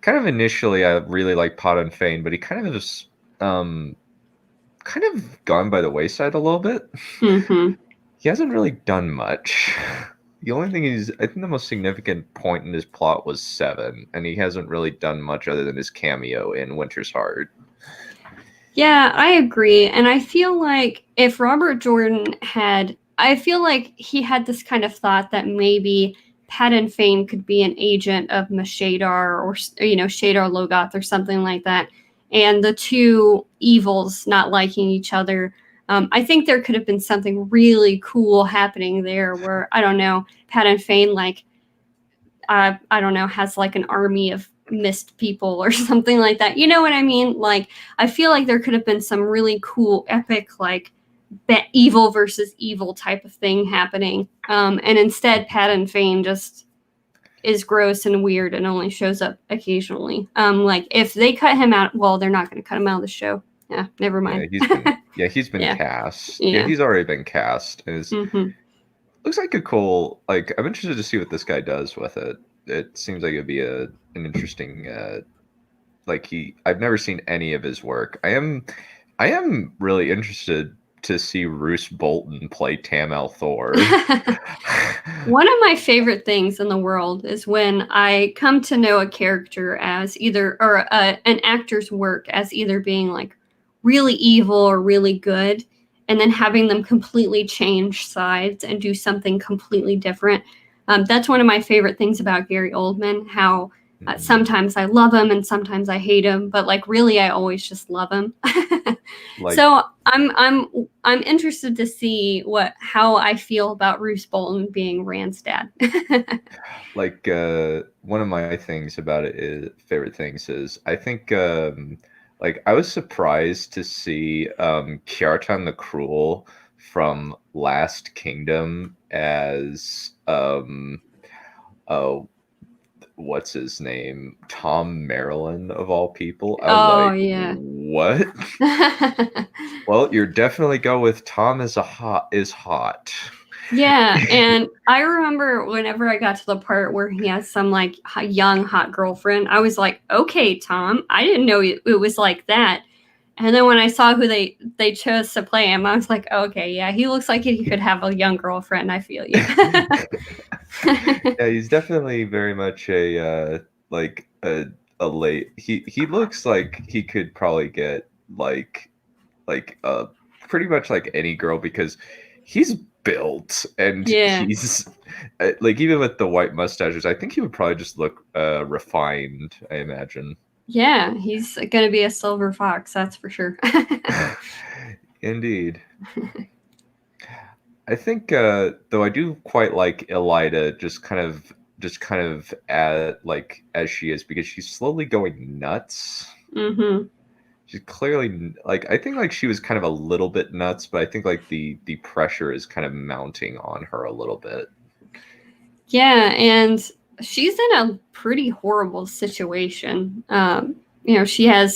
kind of initially I really like Pot and Fane, but he kind of just kind of gone by the wayside a little bit. Mm-hmm. He hasn't really done much. The only thing I think the most significant point in his plot was 7, and he hasn't really done much other than his cameo in Winter's Heart. Yeah, I agree. And I feel like if Robert Jordan I feel like he had this kind of thought that maybe Padan Fane could be an agent of Mashadar, or Shadar Logoth or something like that. And the two evils not liking each other. I think there could have been something really cool happening there where, I don't know, Padan Fane, like, I don't know, has like an army of mist people or something like that. You know what I mean? Like, I feel like there could have been some really cool, epic, like, evil versus evil type of thing happening. And instead, Padan Fane just is gross and weird and only shows up occasionally. Like, if they cut him out, well, they're not going to cut him out of the show. Yeah, never mind. He's been cast. Yeah. He's already been cast. Looks like a cool, like, I'm interested to see what this guy does with it. It seems like it'd be an interesting, I've never seen any of his work. I am really interested to see Roose Bolton play Tam Althor. One of my favorite things in the world is when I come to know a character as an actor's work as either being like really evil or really good, and then having them completely change sides and do something completely different. That's one of my favorite things about Gary Oldman, how sometimes I love him and sometimes I hate him, but like really I always just love him. So I'm interested to see how I feel about Roose Bolton being Rand's dad. Like, one of my favorite things is, I think, like, I was surprised to see Kjartan the Cruel from Last Kingdom as what's his name? Tom Maryland, of all people. I was yeah. What? Well, you're definitely go with Tom is hot. Yeah, and I remember whenever I got to the part where he has some like young hot girlfriend, I was like, okay, Tom, I didn't know it was like that. And then when I saw who they chose to play him, I was like, okay, yeah, he looks like he could have a young girlfriend. I feel you. Yeah, he's definitely very much a late. He looks like he could probably get like pretty much like any girl, because he's built, and he's like, even with the white mustaches, I think he would probably just look refined, I imagine. Yeah, he's going to be a silver fox, that's for sure. Indeed. I think, though, I do quite like Elida just kind of as she is, because she's slowly going nuts. Mm-hmm. She's clearly I think she was kind of a little bit nuts, but I think the pressure is kind of mounting on her a little bit. Yeah, and she's in a pretty horrible situation. She had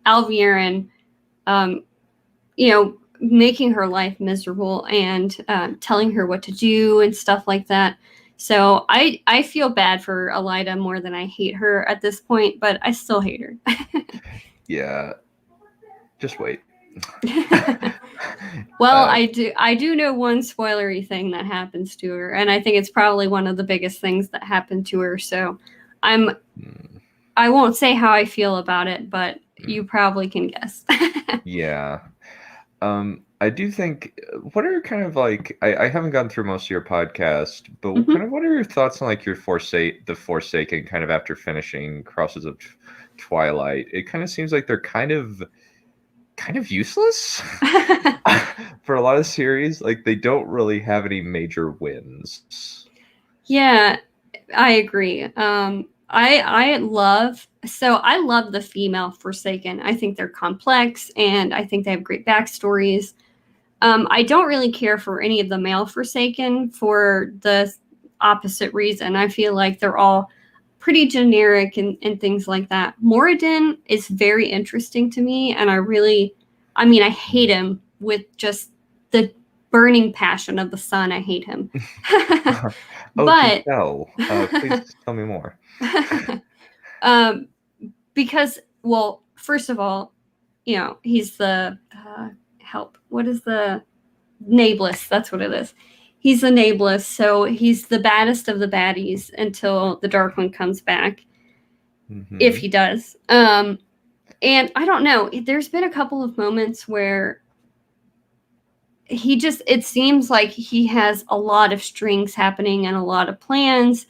Alviren, making her life miserable and telling her what to do and stuff like that. So I feel bad for Elida more than I hate her at this point, but I still hate her. Yeah. Just wait. Well, I do know one spoilery thing that happens to her, and I think it's probably one of the biggest things that happened to her. So I won't say how I feel about it, but you probably can guess. Yeah. I do think, what are kind of I haven't gone through most of your podcast, but kind of what are your thoughts on the Forsaken kind of after finishing Crossroads of Twilight? It kind of seems like they're kind of useless for a lot of series. Like, they don't really have any major wins. Yeah, I agree. I love the female Forsaken. I think they're complex and I think they have great backstories. I don't really care for any of the male Forsaken for the opposite reason. I feel like they're all pretty generic and things like that. Moraine is very interesting to me, and I hate him with just the burning passion of the sun. I hate him. But please tell me more. Because, well, first of all, he's the help. What is the Nameless? That's what it is. He's the Nameless, so he's the baddest of the baddies until the Dark One comes back, if he does. And I don't know. There's been a couple of moments where it seems like he has a lot of strings happening and a lot of plans,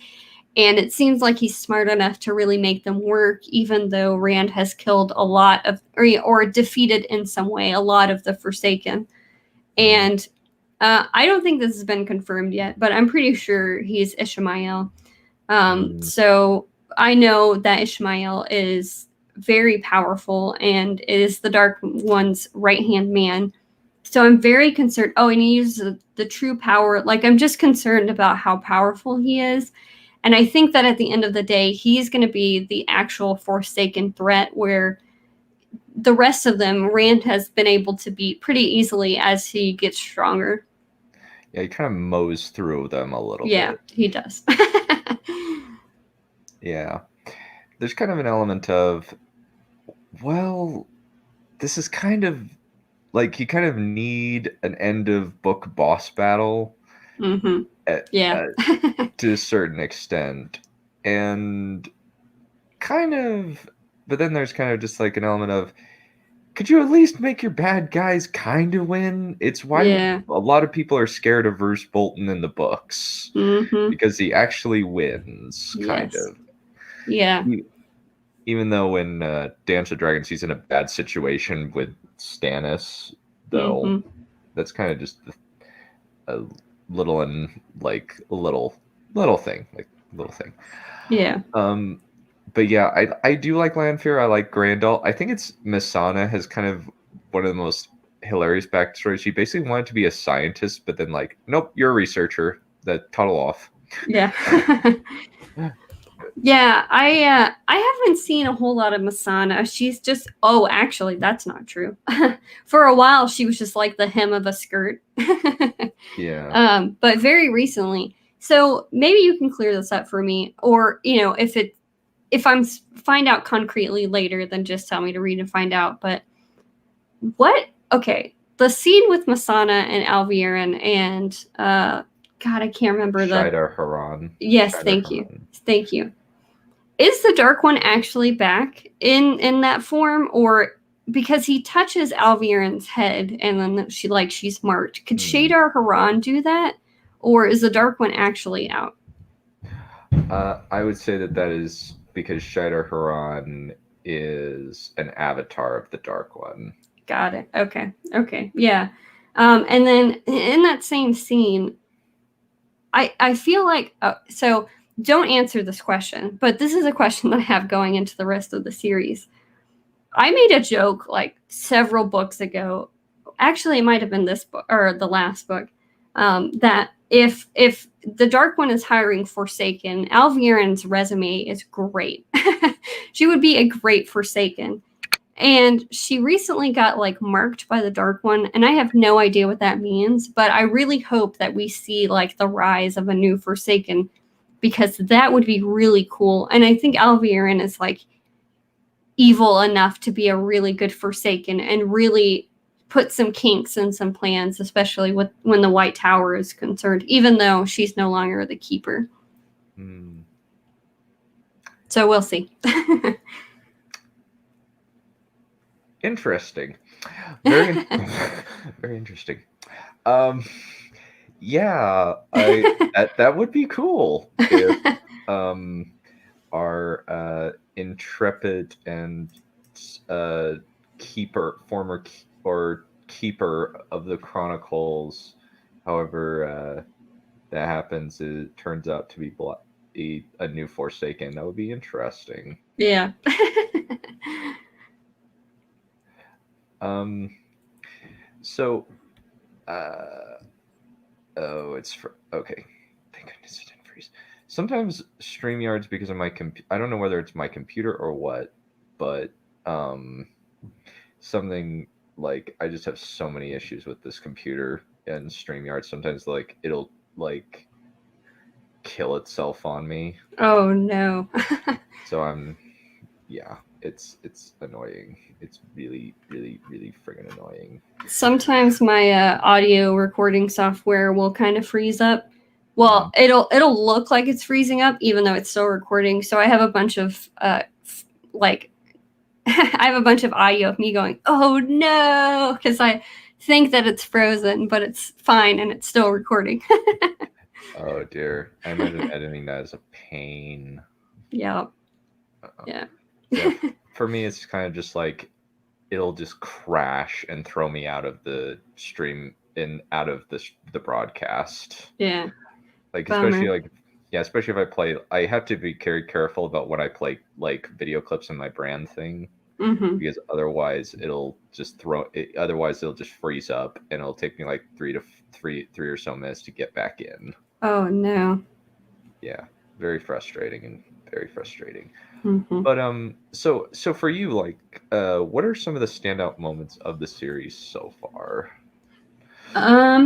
and it seems like he's smart enough to really make them work, even though Rand has killed a lot of, or defeated in some way, a lot of the Forsaken. And I don't think this has been confirmed yet, but I'm pretty sure he's Ishmael. So I know that Ishmael is very powerful and is the Dark One's right-hand man. So I'm very concerned. Oh, and he uses the true power. Like, I'm just concerned about how powerful he is. And I think that at the end of the day, he's going to be the actual Forsaken threat, where the rest of them, Rand has been able to beat pretty easily as he gets stronger. Yeah, he kind of mows through them a little bit. Yeah, he does. Yeah. There's kind of an element of, well, this is kind of like you kind of need an end of book boss battle. To a certain extent. And kind of, but then there's kind of just like an element of, could you at least make your bad guys kind of win? It's why a lot of people are scared of Roose Bolton in the books, because he actually wins, kind of. Yeah. Even though in Dance of Dragons he's in a bad situation with Stannis, though, that's kind of just a little thing. Yeah. But yeah, I do like Lanfear. I like Grandal. I think it's Missana has kind of one of the most hilarious backstories. She basically wanted to be a scientist, but then nope, you're a researcher. That tunnel off. Yeah. Yeah, I haven't seen a whole lot of Missana. She's just, actually, that's not true. For a while, she was just like the hem of a skirt. Yeah. But very recently. So maybe you can clear this up for me, or if I'm find out concretely later, then just tell me to read and find out. But the scene with Missana and Alviren and God, I can't remember Shidar Haran. Yes, thank you. Is the Dark One actually back in that form, or because he touches Alviren's head and then she's marked? Could Shadar Haran do that, or is the Dark One actually out? I would say that is because Shadowhuron is an avatar of the Dark One. Got it. Okay. Yeah. And then in that same scene, I feel like, so don't answer this question, but this is a question that I have going into the rest of the series. I made a joke like several books ago. Actually, it might have been this book or the last book, that if the Dark One is hiring Forsaken, Alviren's resume is great. She would be a great Forsaken. And she recently got like marked by the Dark One, and I have no idea what that means, but I really hope that we see like the rise of a new Forsaken, because that would be really cool. And I think Alviren is like evil enough to be a really good Forsaken and really put some kinks in some plans, especially with when the White Tower is concerned, even though she's no longer the keeper. So we'll see. Interesting. Very very interesting. Yeah, that would be cool if our intrepid and keeper of the Chronicles, however that happens, it turns out to be a new Forsaken. That would be interesting. Yeah. So, okay. Thank goodness it didn't freeze. Sometimes StreamYards, because of my I don't know whether it's my computer or what, but something like I just have so many issues with this computer and StreamYard. Sometimes like it'll like kill itself on me. Oh no. So it's annoying. It's really, really, really friggin' annoying. Sometimes my audio recording software will kind of freeze up. Well, it'll look like it's freezing up, even though it's still recording. So I have a bunch of I have a bunch of audio of me going, "Oh no," because I think that it's frozen, but it's fine and it's still recording. Oh dear! I imagine editing that is a pain. Yeah. Yeah. For me, it's kind of just like it'll just crash and throw me out of the stream and out of the broadcast. Yeah. Like Bummer. especially if I play, I have to be very careful about when I play like video clips in my brand thing, because otherwise it'll just otherwise it'll just freeze up and it'll take me like three or so minutes to get back in. Oh no. Yeah, very frustrating. Mm-hmm. But so for you, like, what are some of the standout moments of the series so far?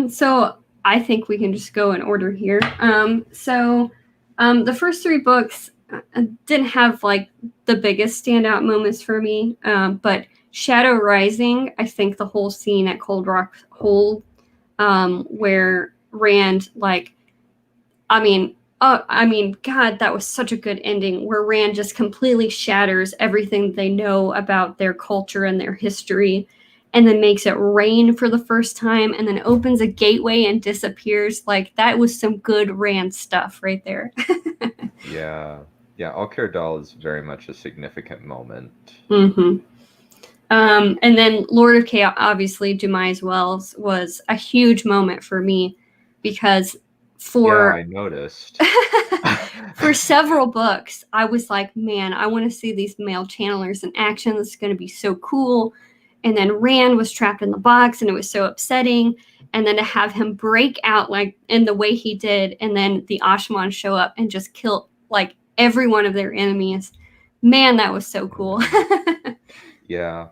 So I think we can just go in order here. The first three books didn't have like the biggest standout moments for me. But Shadow Rising, I think the whole scene at Cold Rock Hold, where Rand, like, God, that was such a good ending, where Rand just completely shatters everything they know about their culture and their history, and then makes it rain for the first time, and then opens a gateway and disappears. Like, that was some good Rand stuff right there. Yeah. Alcair Dal is very much a significant moment. And then Lord of Chaos, obviously, Dumais Wells was a huge moment for me, because I noticed. For several books, I was like, man, I want to see these male channelers in action. This is going to be so cool. And then Rand was trapped in the box, and it was so upsetting. And then to have him break out like in the way he did, and then the Ashman show up and just kill like every one of their enemies. Man, that was so cool. Yeah.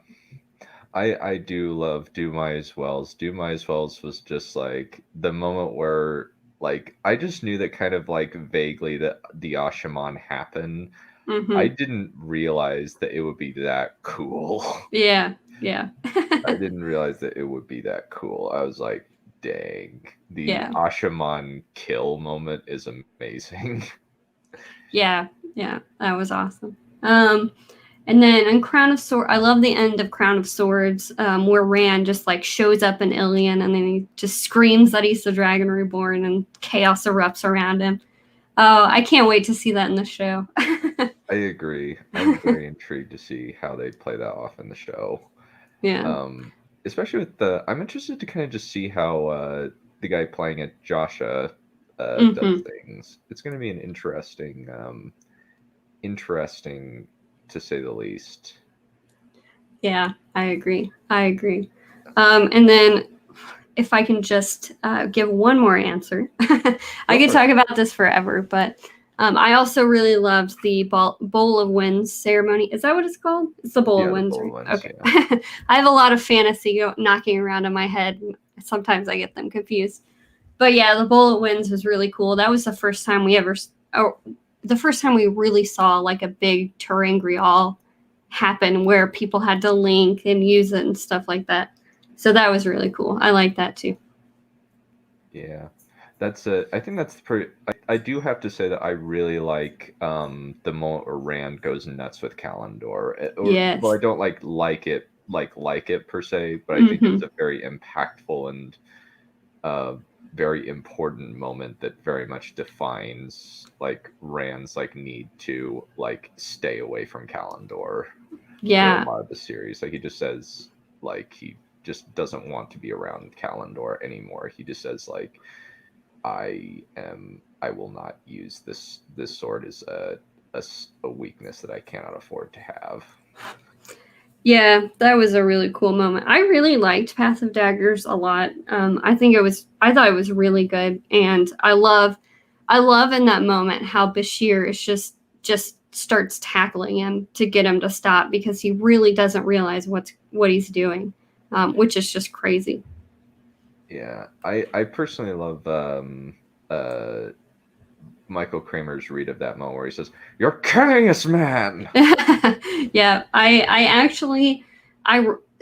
I do love Dumais Wells. Dumais Wells was just like the moment where like I just knew that kind of like vaguely that the Ashaman happened. I didn't realize that it would be that cool. Yeah. I didn't realize that it would be that cool. I was like, dang. The Ashaman kill moment is amazing. Yeah, that was awesome. And then in Crown of Swords, I love the end of Crown of Swords, where Rand just like shows up in Ilion, and then he just screams that he's the Dragon Reborn, and chaos erupts around him. Oh, I can't wait to see that in the show. I agree. I'm very intrigued to see how they play that off in the show. Yeah. Especially with I'm interested to kind of just see how the guy playing it, Joshua, does Hmm. things. It's going to be an interesting to say the least. Yeah, I agree. And then if I can just give one more answer, I could talk about this forever, but I also really loved the Bowl of Winds ceremony. Is that what it's called? It's the Bowl of Winds, right? Okay. Yeah. I have a lot of fantasy knocking around in my head. Sometimes I get them confused. But yeah, the Bowl of Winds was really cool. That was the first time we really saw like a big ter'angreal happen where people had to link and use it and stuff like that. So that was really cool. I like that too. Yeah, I think that's pretty. I do have to say that I really like the moment where Rand goes nuts with Kalendor. Yes. Well, I don't like it per se, but I think it's a very impactful and very important moment that very much defines like Rand's like need to like stay away from Kalendor. Yeah. For a lot of the series, like he just says like he just doesn't want to be around Kalendor anymore. He just says like I will not use this sword as a weakness that I cannot afford to have. Yeah, that was a really cool moment. I really liked Path of Daggers a lot. I thought it was really good, and I love in that moment how Bashir is just starts tackling him to get him to stop because he really doesn't realize what he's doing, which is just crazy. Yeah, I personally love Michael Kramer's read of that moment where he says, "You're killing us, man." Yeah,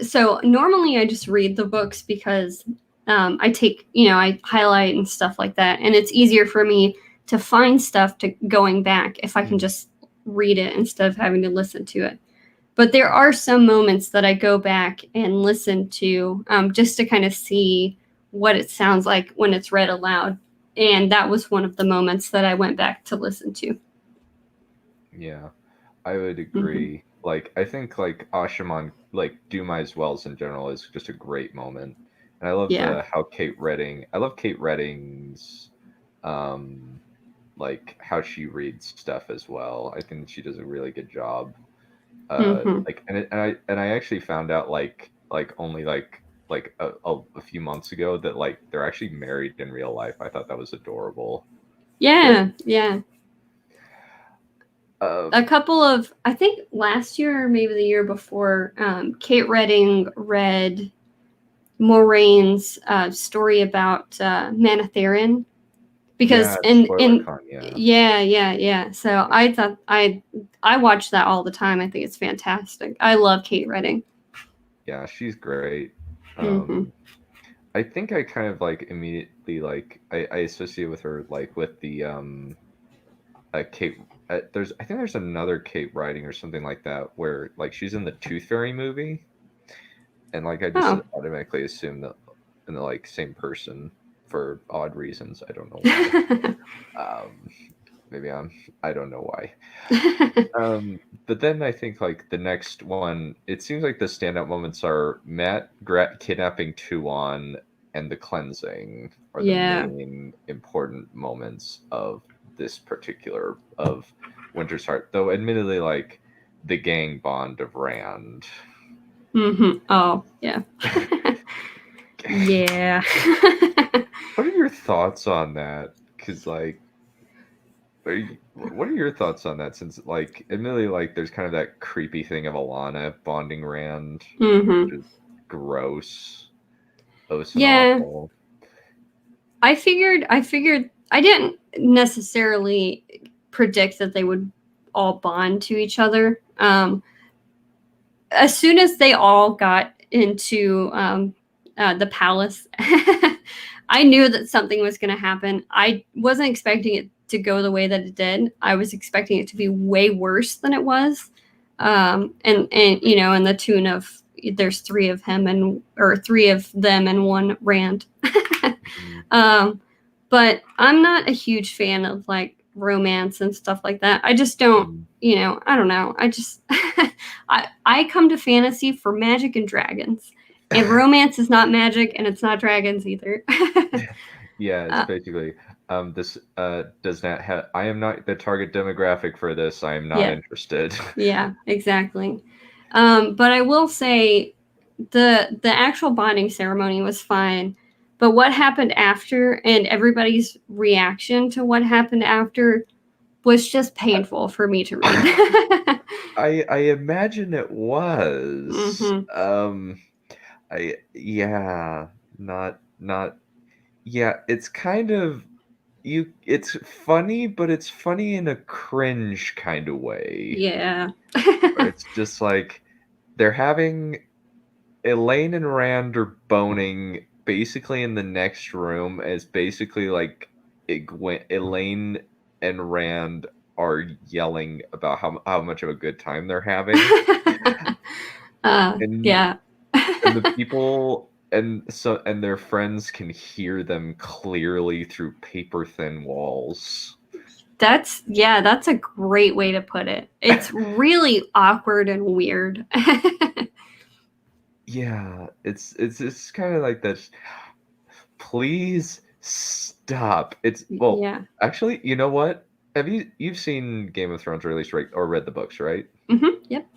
so normally I just read the books because I take, I highlight and stuff like that, and it's easier for me to find stuff to going back if I can just read it instead of having to listen to it. But there are some moments that I go back and listen to just to kind of see what it sounds like when it's read aloud. And that was one of the moments that I went back to listen to. Yeah, I would agree. Like, I think like Ashaman, like Dumai's Wells in general is just a great moment, and I love how I love Kate Redding's, like how she reads stuff as well. I think she does a really good job. Like, and I actually found out like only like a few months ago that like they're actually married in real life. I thought that was adorable. Yeah, yeah. A couple of, I think last year or maybe the year before, Kate Redding read Moraine's story about Manetheren because yeah. So I thought I watched that all the time. I think it's fantastic. I love Kate Redding. Yeah, she's great. I think I kind of like immediately like I associate with her like with the Kate. I think there's another Kate writing or something like that where like she's in the Tooth Fairy movie, and like I just automatically assume that in the like same person for odd reasons. I don't know why. Maybe I don't know why. But then I think like the next one, it seems like the standout moments are Matt kidnapping Tuon and the cleansing are the main important moments of this particular of Winter's Heart. Though admittedly, like the gang bond of Rand. Oh yeah. Yeah. What are your thoughts on that? Because like, what are your thoughts on that? Since like, admittedly, like there's kind of that creepy thing of Alana bonding Rand, which is gross. Oose and awful. I figured I didn't necessarily predict that they would all bond to each other. As soon as they all got into the palace, I knew that something was going to happen. I wasn't expecting it to go the way that it did. I was expecting it to be way worse than it was. And you know, in the tune of there's three of them and one Rand. But I'm not a huge fan of like romance and stuff like that. I just don't, I don't know. I just, I come to fantasy for magic and dragons. And romance is not magic, and it's not dragons either. Yeah, it's basically this does not have. I am not the target demographic for this. I am not interested. Yeah, exactly. But I will say, the actual bonding ceremony was fine, but what happened after and everybody's reaction to what happened after was just painful for me to read. I imagine it was. It's kind of it's funny, but it's funny in a cringe kind of way. Yeah. Where it's just like they're having Elaine and Rand are boning basically in the next room, as basically like Elaine and Rand are yelling about how much of a good time they're having. And the people and their friends can hear them clearly through paper thin walls. That's a great way to put it. It's really awkward and weird. Yeah, it's kind of like this. Please stop. Actually, you know what? You've seen Game of Thrones released, right, or read the books, right? Yep.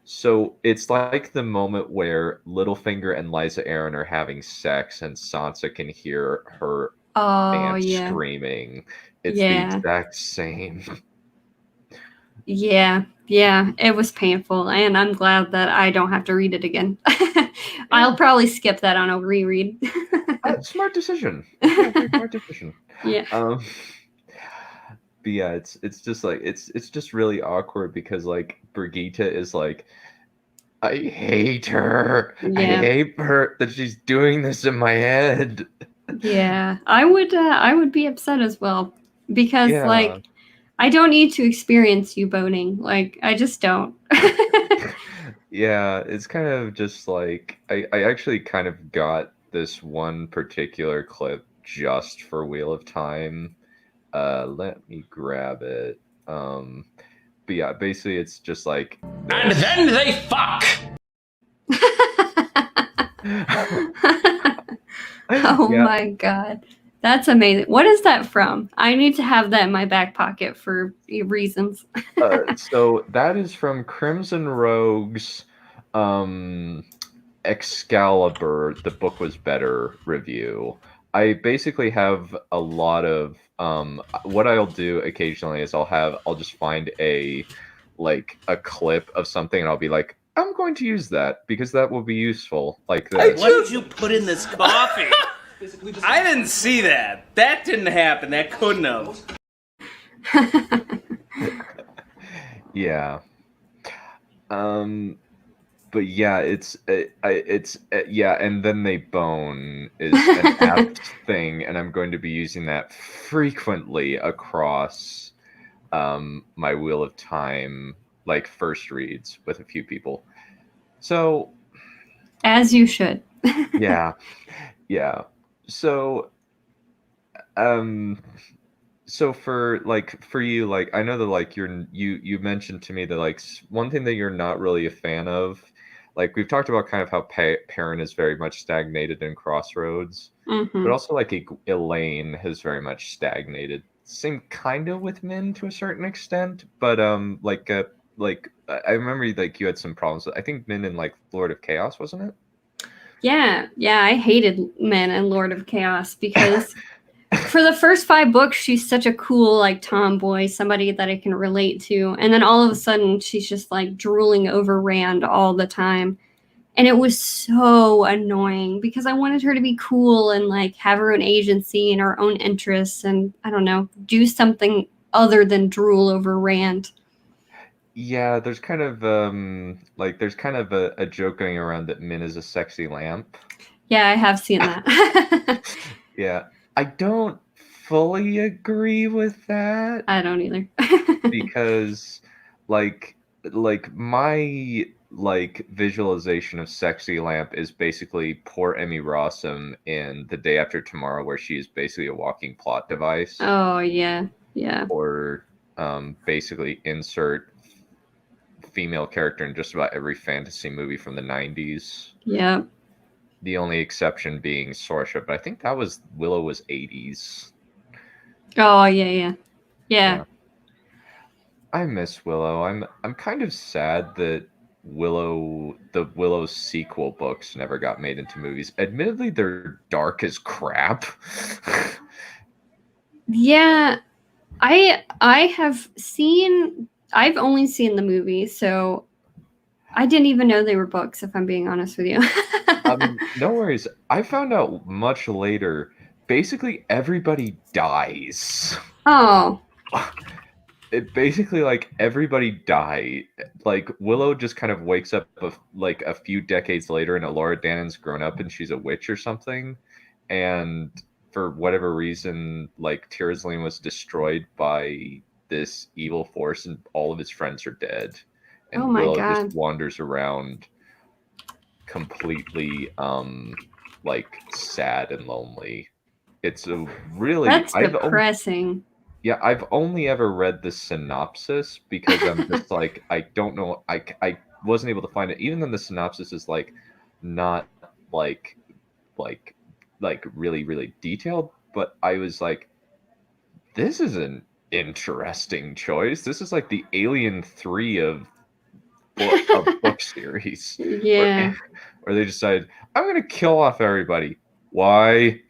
So it's like the moment where Littlefinger and Lysa Arryn are having sex, and Sansa can hear her aunt screaming. It's the exact same. Yeah, it was painful, and I'm glad that I don't have to read it again. I'll probably skip that on a reread. Smart decision. Smart decision. Yeah. But yeah, it's just like it's just really awkward because like Brigitte is like, I hate her. I hate her that she's doing this in my head. Yeah, I would be upset as well because like I don't need to experience you boning. Like I just don't. Yeah, it's kind of just like I actually kind of got this one particular clip just for Wheel of Time. Let me grab it. But yeah, basically it's just like and then they fuck. My god, that's amazing. What is that from? I need to have that in my back pocket for reasons. So that is from Crimson Rogue's Excalibur, The Book Was Better review. I basically have a lot of what I'll do occasionally is I'll just find a clip of something and I'll be like, I'm going to use that because that will be useful. Like this. What did you put in this coffee? I didn't see that. That didn't happen. That couldn't have. Yeah. But yeah, it's and then they bone is an apt thing, and I'm going to be using that frequently across my Wheel of Time like first reads with a few people. So as you should. Yeah. So so for you, like I know that like you mentioned to me that like one thing that you're not really a fan of, like we've talked about kind of how Perion is very much stagnated in Crossroads, but also like Elaine has very much stagnated. Same kind of with Min to a certain extent, but I remember like you had some problems with, I think Min in like Lord of Chaos, wasn't it? Yeah, I hated Min and Lord of Chaos because for the first 5 books, she's such a cool, like, tomboy, somebody that I can relate to. And then all of a sudden, she's just, like, drooling over Rand all the time. And it was so annoying because I wanted her to be cool and, like, have her own agency and her own interests and, I don't know, do something other than drool over Rand. Yeah, there's kind of a joke going around that Min is a sexy lamp. Yeah, I have seen that. Yeah. I don't fully agree with that. I don't either. Because like my visualization of sexy lamp is basically poor Emmy Rossum in The Day After Tomorrow, where she is basically a walking plot device. Oh yeah. Yeah. or basically insert female character in just about every fantasy movie from the 90s. Yeah. The only exception being Sorsha, but I think that was Willow was 80s. Oh yeah. Yeah. I miss Willow. I'm kind of sad that the Willow sequel books never got made into movies. Admittedly, they're dark as crap. Yeah. I've only seen the movie, so I didn't even know they were books, if I'm being honest with you. No worries. I found out much later. Basically, everybody dies. Oh. It basically like everybody died. Like Willow just kind of wakes up like a few decades later, and Elora Danan's grown up and she's a witch or something, and for whatever reason, like Tirzlin was destroyed by this evil force, and all of his friends are dead, and Oh my Willow God. just wanders around completely like sad and lonely. It's a really That's depressing. I've only ever read the synopsis because I'm just like, I don't know. I wasn't able to find it. Even then, the synopsis is like not like really, really detailed. But I was like, this is an interesting choice. This is like the Alien 3 of book series. Yeah. Where they decided, I'm going to kill off everybody. Why?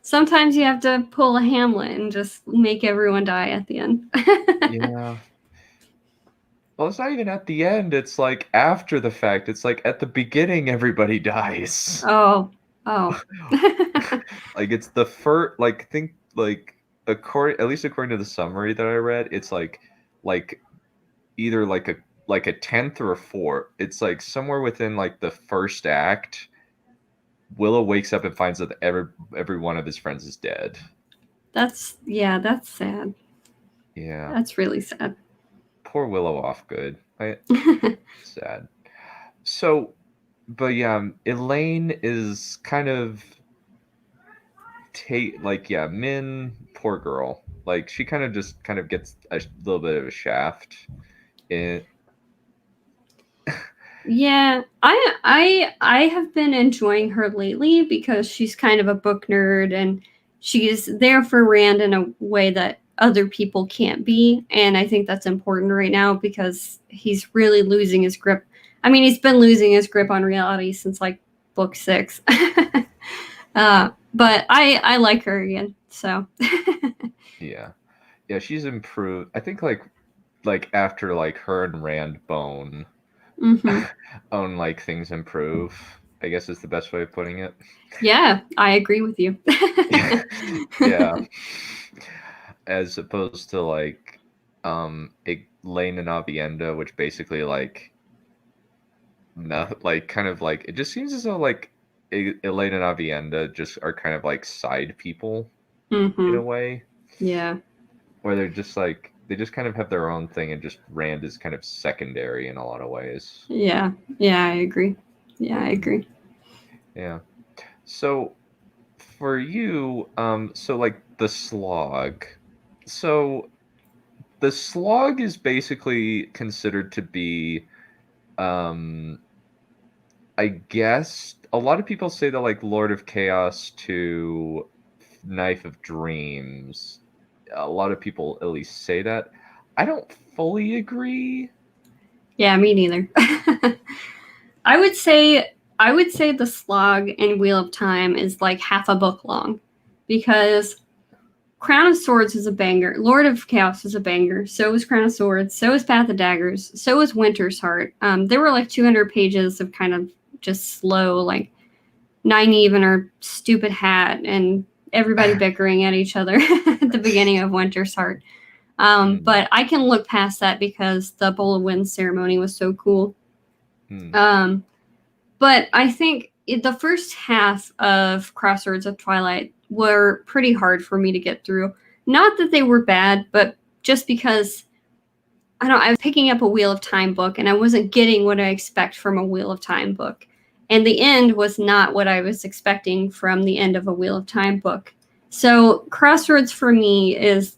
Sometimes you have to pull a Hamlet and just make everyone die at the end. Yeah. Well, it's not even at the end. It's like after the fact. It's like at the beginning, everybody dies. Oh. Like it's the first. Like think like according at least according to the summary that I read, it's like either like a 10th or a 4th. It's like somewhere within like the first act. Willow wakes up and finds that every one of his friends is dead. That's sad. Yeah. That's really sad. Poor Willow Offgood. Sad. So, but yeah, Elaine is kind of Min, poor girl. Like she kind of gets a little bit of a shaft. Yeah, I have been enjoying her lately because she's kind of a book nerd and she's there for Rand in a way that other people can't be, and I think that's important right now because he's really losing his grip. I mean, he's been losing his grip on reality since like book 6. But I like her again, so. Yeah, she's improved. I think like after like her and Rand bone. Mm-hmm. Own like things improve, I guess is the best way of putting it. Yeah, I agree with you. Yeah. As opposed to like Elaine and Avienda, which basically like kind of like it just seems as though like Elaine and Avienda just are kind of like side people in a way. Yeah. Where they're just like they just kind of have their own thing, and just Rand is kind of secondary in a lot of ways. Yeah, I agree. Yeah. So for you, so like the slog. So the slog is basically considered to be, I guess a lot of people say that like Lord of Chaos to Knife of Dreams. A lot of people at least say that. I don't fully agree. Yeah, me neither. I would say the slog in Wheel of Time is like half a book long, because Crown of Swords is a banger. Lord of Chaos is a banger. So is Crown of Swords. So is Path of Daggers. So is Winter's Heart. There were like 200 pages of kind of just slow, like Nynaeve and her stupid hat and everybody bickering at each other at the beginning of Winter's Heart. But I can look past that because the Bowl of Winds ceremony was so cool. But I think the first half of Crossroads of Twilight were pretty hard for me to get through. Not that they were bad, but just because I was picking up a Wheel of Time book and I wasn't getting what I expect from a Wheel of Time book. And the end was not what I was expecting from the end of a Wheel of Time book. So Crossroads for me is,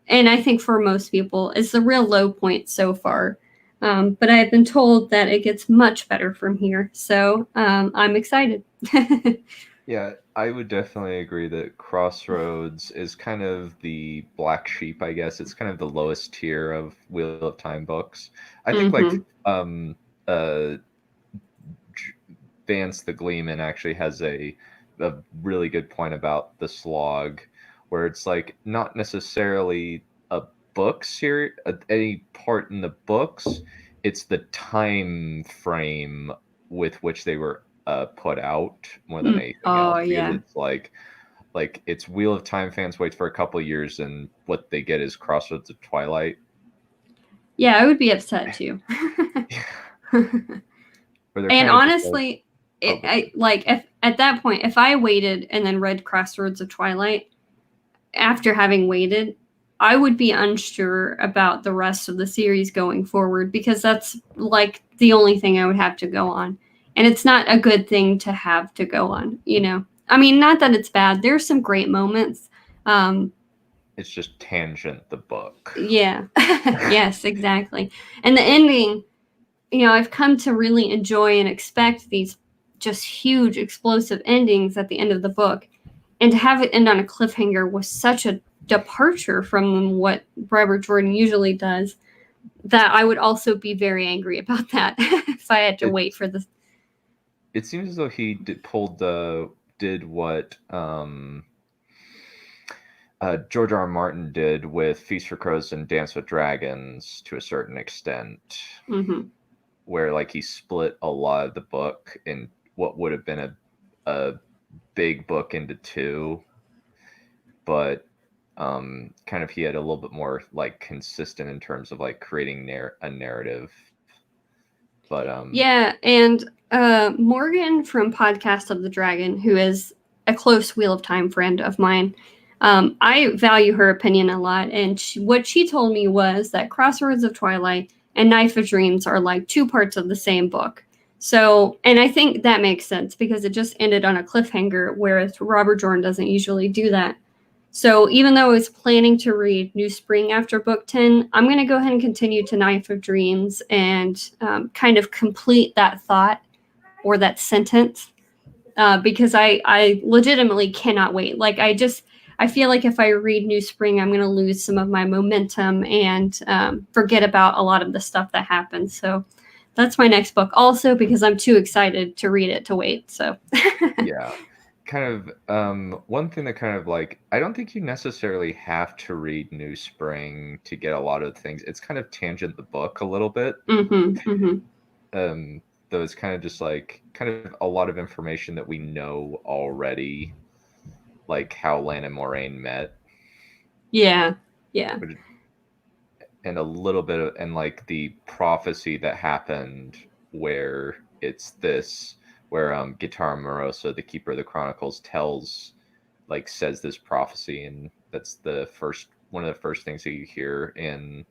and I think for most people, is the real low point so far. But I've been told that it gets much better from here. So I'm excited. Yeah, I would definitely agree that Crossroads is kind of the black sheep, I guess. It's kind of the lowest tier of Wheel of Time books. I think like uh Vance the Gleeman actually has a really good point about the slog, where it's like not necessarily a book series, any part in the books. It's the time frame with which they were put out more than anything else. Because Yeah. it's like it's Wheel of Time fans wait for a couple of years, and what they get is Crossroads of Twilight. Yeah, I would be upset too. And honestly, if at that point, if I waited and then read Crossroads of Twilight, after having waited, I would be unsure about the rest of the series going forward, because that's like the only thing I would have to go on. And it's not a good thing to have to go on, you know? I mean, not that it's bad. There's some great moments. It's just tangent the book. Yeah. Yes, exactly. And the ending, you know, I've come to really enjoy and expect these just huge explosive endings at the end of the book. And to have it end on a cliffhanger was such a departure from what Robert Jordan usually does, that I would also be very angry about that if I had to wait for this. It seems as though he did what George R. R. Martin did with Feast for Crows and Dance with Dragons to a certain extent, where like he split a lot of the book in what would have been a big book into two, but kind of he had a little bit more like consistent in terms of like creating a narrative. But yeah, and Morgan from Podcast of the Dragon, who is a close Wheel of Time friend of mine, I value her opinion a lot, and what she told me was that Crossroads of Twilight and Knife of Dreams are like two parts of the same book. So, and I think that makes sense because it just ended on a cliffhanger, whereas Robert Jordan doesn't usually do that. So even though I was planning to read New Spring after book 10, I'm going to go ahead and continue to Knife of Dreams and kind of complete that thought or that sentence, because I legitimately cannot wait. Like I feel like if I read New Spring, I'm going to lose some of my momentum and forget about a lot of the stuff that happened. So that's my next book also, because I'm too excited to read it to wait. So yeah. Kind of one thing that kind of like, I don't think you necessarily have to read New Spring to get a lot of things. It's kind of tangent the book a little bit. Though it's kind of just like kind of a lot of information that we know already, like how Lan and Moraine met. Yeah. And a little bit of, and like the prophecy that happened where it's this, where Guitar Morosa, the keeper of the Chronicles, says this prophecy, and that's one of the first things that you hear in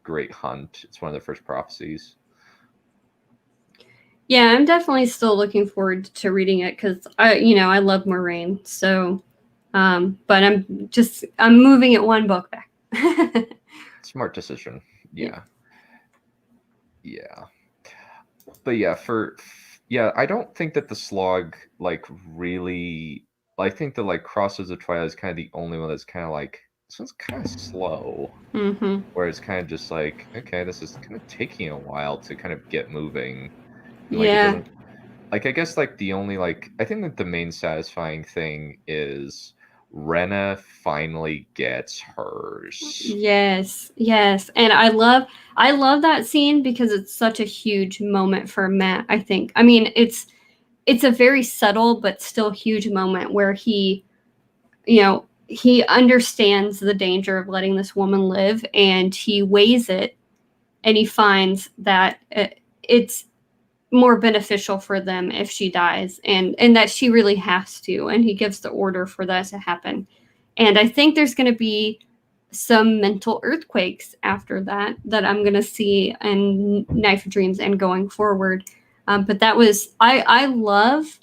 Great Hunt. It's one of the first prophecies. Yeah, I'm definitely still looking forward to reading it because I love Moraine. So, but I'm moving it one book back. Smart decision. Yeah. But yeah, I don't think that the slog like really. I think that like Crossroads of Twilight is kind of the only one that's kind of like, this one's kind of slow. Where it's kind of just like, okay, this is kind of taking a while to kind of get moving. And, like, it doesn't, like, I guess like the only like, I think that the main satisfying thing is Rena finally gets hers. Yes, and I love that scene because it's such a huge moment for Matt. I think. I mean, it's a very subtle but still huge moment where he understands the danger of letting this woman live, and he weighs it, and he finds that it's more beneficial for them if she dies, and that she really has to, and he gives the order for that to happen. And I think there's going to be some mental earthquakes after that I'm going to see in Knife of Dreams and going forward. But that was, I love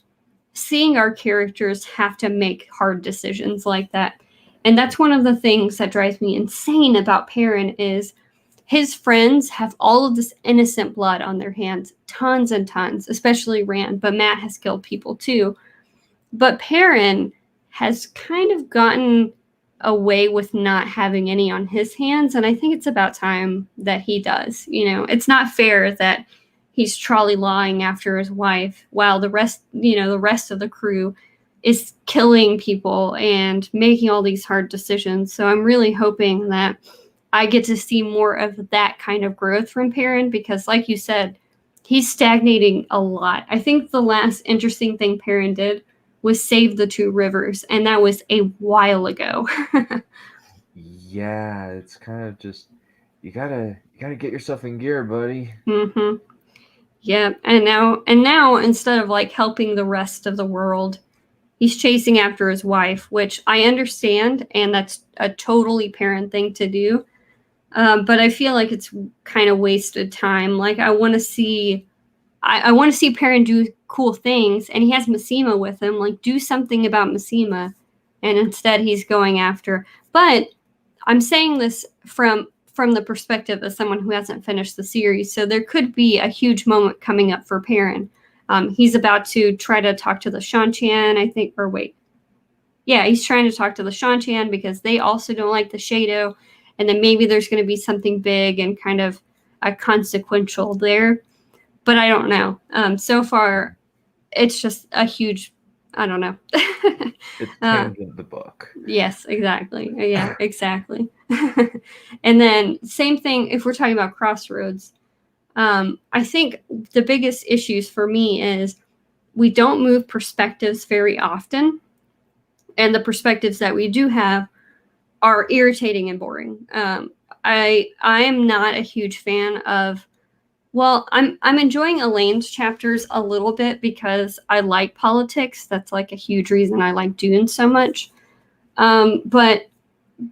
seeing our characters have to make hard decisions like that. And that's one of the things that drives me insane about Perrin is his friends have all of this innocent blood on their hands, tons and tons, especially Rand, but Matt has killed people too. But Perrin has kind of gotten away with not having any on his hands, and I think it's about time that he does. It's not fair that he's trolley lawing after his wife while the rest of the crew is killing people and making all these hard decisions. So I'm really hoping that I get to see more of that kind of growth from Perrin, because like you said, he's stagnating a lot. I think the last interesting thing Perrin did was save the two rivers, and that was a while ago. Yeah, it's kind of just you gotta get yourself in gear, buddy. Mm-hmm. Yeah, and now instead of like helping the rest of the world, he's chasing after his wife, which I understand, and that's a totally Perrin thing to do. But I feel like it's kind of wasted time. Like I want to see Perrin do cool things, and he has Massima with him. Like, do something about Massima, and instead he's going after. But I'm saying this from the perspective of someone who hasn't finished the series, so there could be a huge moment coming up for Perrin. He's about to try to talk to the Shan-Chan, I think, or wait. Yeah, he's trying to talk to the Shan-Chan because they also don't like the Shadow, and then maybe there's going to be something big and kind of a consequential there. But I don't know. So far, it's just a huge, I don't know. It's tangent the book. Yes, exactly. Yeah, exactly. And then same thing, if we're talking about Crossroads, I think the biggest issues for me is we don't move perspectives very often. And the perspectives that we do have are irritating and boring. I am not a huge fan of, well, I'm enjoying Elaine's chapters a little bit because I like politics. That's like a huge reason I like Dune so much. But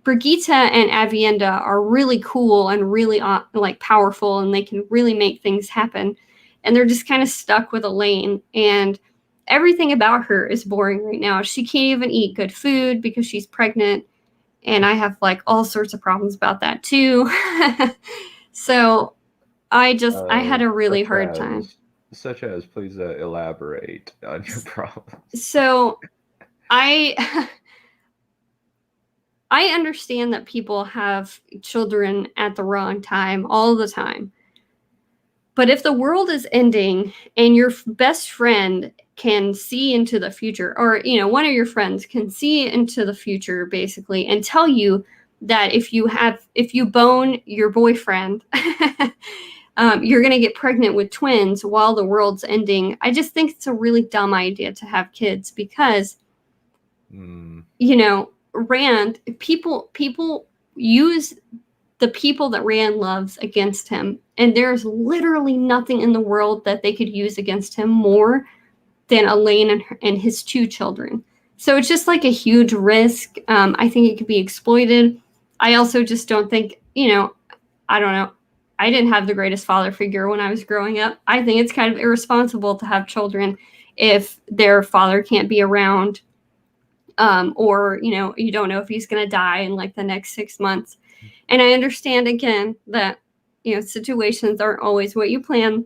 Brigitte and Avienda are really cool and really like powerful, and they can really make things happen. And they're just kind of stuck with Elaine, and everything about her is boring right now. She can't even eat good food because she's pregnant, and I have like all sorts of problems about that too. So I had a really hard time. Such as, please elaborate on your problems. So I understand that people have children at the wrong time all the time. But if the world is ending and your best friend can see into the future, or, one of your friends can see into the future basically and tell you that if you bone your boyfriend, you're going to get pregnant with twins while the world's ending. I just think it's a really dumb idea to have kids because, Rand, people use the people that Rand loves against him. And there's literally nothing in the world that they could use against him more than Elaine and his two children. So it's just like a huge risk. I think it could be exploited. I also just don't think, I don't know. I didn't have the greatest father figure when I was growing up. I think it's kind of irresponsible to have children if their father can't be around. Or, you don't know if he's going to die in like the next 6 months. And I understand again that, situations aren't always what you plan.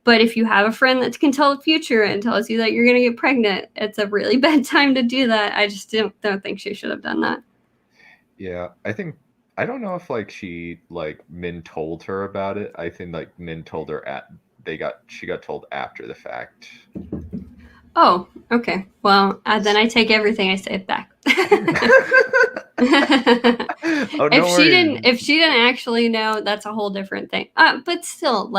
But if you have a friend that can tell the future and tells you that you're going to get pregnant, it's a really bad time to do that. I just don't think she should have done that. Yeah, I don't know if she Min told her about it. I think Min told her she got told after the fact. Oh, okay. Well, then I take everything I say back. If she didn't actually know, that's a whole different thing. But still,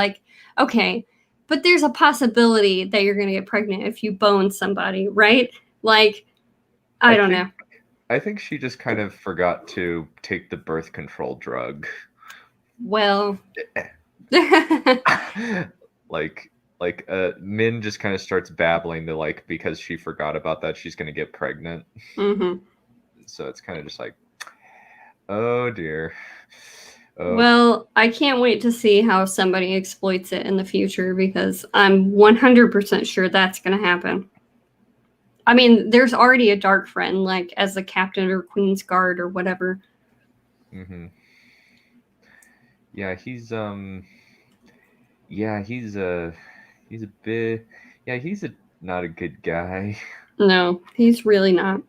okay, but there's a possibility that you're going to get pregnant if you bone somebody, right? I don't know. I think she just kind of forgot to take the birth control drug. Well, Min just kind of starts babbling to because she forgot about that she's going to get pregnant. Mm-hmm. So it's kind of just oh dear. Oh. Well, I can't wait to see how somebody exploits it in the future because I'm 100% sure that's going to happen. I mean, there's already a dark friend, like as the captain or queen's guard or whatever. Mm-hmm. Yeah, he's a bit, yeah, he's not a good guy. No, he's really not.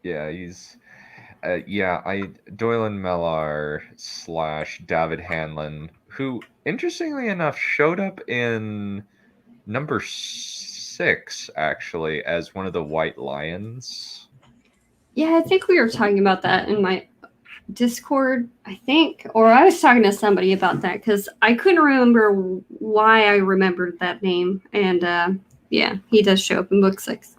Yeah, he's Doylan Mellar / David Hanlon, who interestingly enough showed up in number 6 actually as one of the White Lions. Yeah, I think we were talking about that in my Discord, I think, or I was talking to somebody about that because I couldn't remember why I remembered that name. And yeah, he does show up in book 6.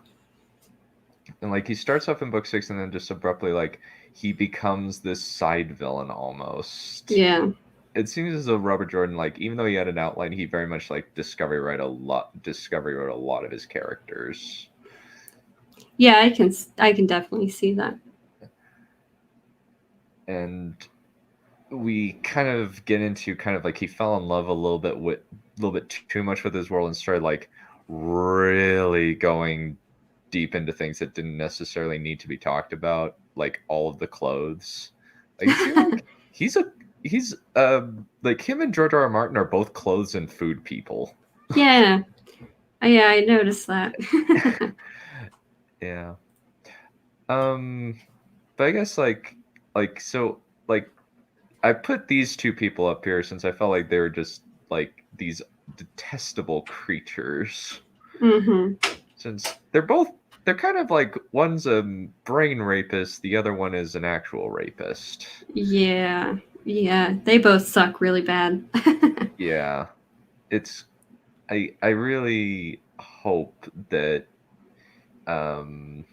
And like he starts off in book 6 and then just abruptly like he becomes this side villain almost. Yeah. It seems as though Robert Jordan, like, even though he had an outline, he very much like Discovery wrote a lot of his characters. Yeah, I can definitely see that. And we kind of get into kind of like he fell in love a little bit too much with his world and started like really going deep into things that didn't necessarily need to be talked about, like all of the clothes. Like, it seems like he's like him and George R.R. Martin are both clothes and food people. Yeah. Yeah, I noticed that. Yeah. But I guess so I put these two people up here since I felt like they were just like these detestable creatures. Mm-hmm. Since they're kind of like one's a brain rapist, the other one is an actual rapist. Yeah. Yeah, they both suck really bad. Yeah. I really hope that I'm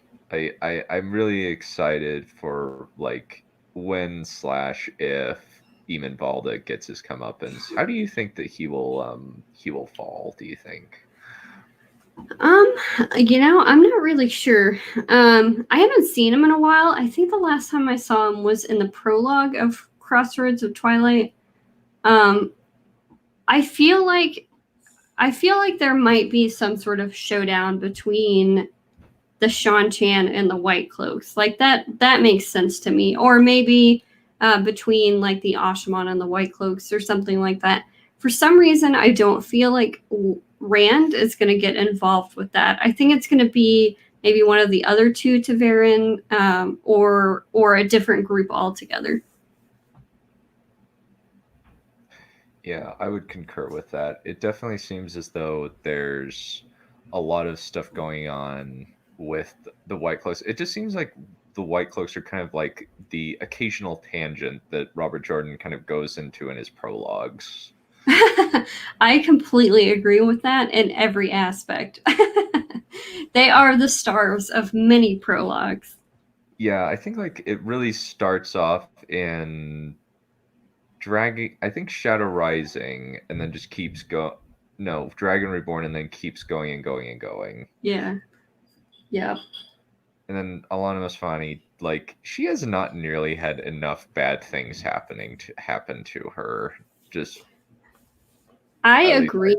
really excited for like when / if Eamon Valda gets his comeuppance. How do you think that he will fall, do you think? I'm not really sure. I haven't seen him in a while. I think the last time I saw him was in the prologue of Crossroads of Twilight. I feel like there might be some sort of showdown between the Shan-Chan and the White Cloaks. Like that makes sense to me. Or maybe between like the Asha'man and the White Cloaks or something like that. For some reason, I don't feel like Rand is going to get involved with that. I think it's going to be maybe one of the other two Ta'veren, or a different group altogether. Yeah, I would concur with that. It definitely seems as though there's a lot of stuff going on with the White Cloaks. It just seems like the White Cloaks are kind of like the occasional tangent that Robert Jordan kind of goes into in his prologues. I completely agree with that in every aspect. They are the stars of many prologues. Yeah, I think like it really starts off in I think Shadow Rising, and then just keeps Dragon Reborn, and then keeps going and going and going. Yeah. Yeah. And then Alana Mosfani, like, she has not nearly had enough bad things happen to her. Just I agree.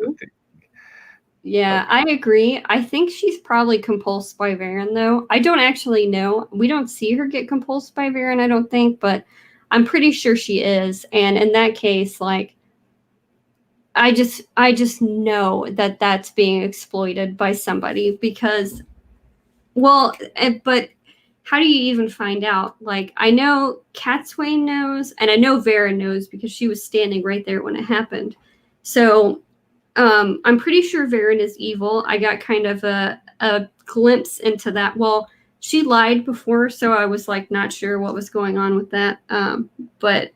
Yeah, I agree. I think she's probably compulsed by Varen, though. I don't actually know. We don't see her get compulsed by Varen, I don't think, but I'm pretty sure she is. And in that case, like, I just know that that's being exploited by somebody because, well, but how do you even find out? Like, I know Catswain knows, and I know Varen knows because she was standing right there when it happened. So I'm pretty sure Varen is evil. I got kind of a glimpse into that. Well, she lied before, so I was like not sure what was going on with that. But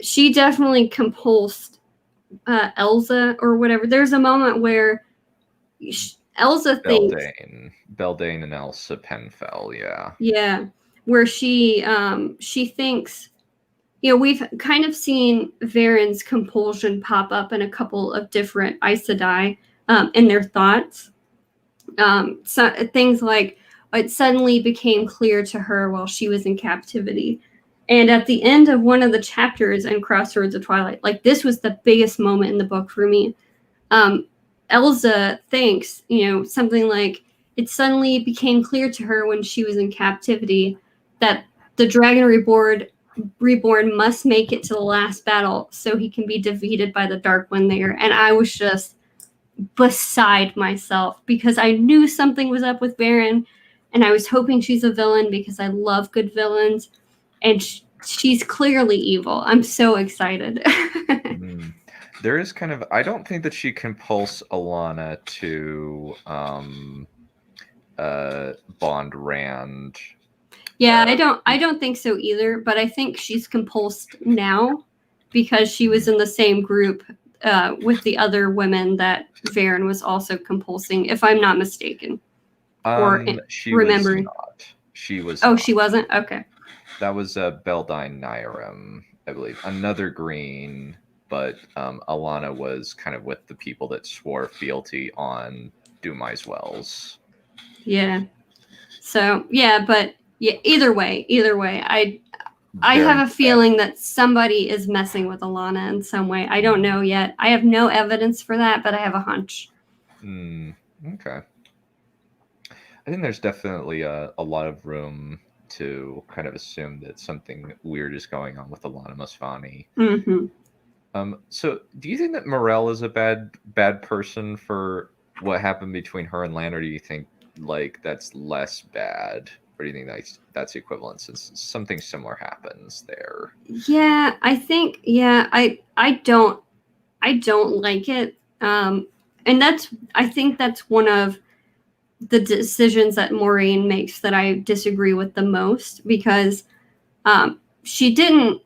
she definitely compulsed Elsa or whatever. There's a moment where Elsa thinks Beldain and Elsa Penfell, yeah. Yeah, where she thinks, we've kind of seen Varen's compulsion pop up in a couple of different Aes Sedai in their thoughts. So things like it suddenly became clear to her while she was in captivity. And at the end of one of the chapters in Crossroads of Twilight, like this was the biggest moment in the book for me. Elsa thinks, something like, it suddenly became clear to her when she was in captivity that the Dragon Reborn must make it to the last battle so he can be defeated by the Dark One there. And I was just beside myself because I knew something was up with Baron, and I was hoping she's a villain because I love good villains, and she's clearly evil. I'm so excited. There is kind of, I don't think that she can pulse Alana to bond Rand. Yeah, I don't think so either, but I think she's compulsed now because she was in the same group with the other women that Varen was also compulsing, if I'm not mistaken. She remembering. was not. She was Oh, not. she wasn't? Okay. That was Beldine Nyram, I believe. Another green, but Alana was kind of with the people that swore fealty on Dumai's Wells. Yeah. So, yeah, but yeah, either way, I have a feeling that somebody is messing with Alana in some way. I don't know yet. I have no evidence for that, but I have a hunch. Okay. I think there's definitely a lot of room to kind of assume that something weird is going on with Alana Mosfani. So do you think that Morel is a bad person for what happened between her and Lan, or do you think like that's less bad? Or do you think that's equivalent since something similar happens there? Yeah, I think I don't like it. And I think that's one of the decisions that Moraine makes that I disagree with the most, because she didn't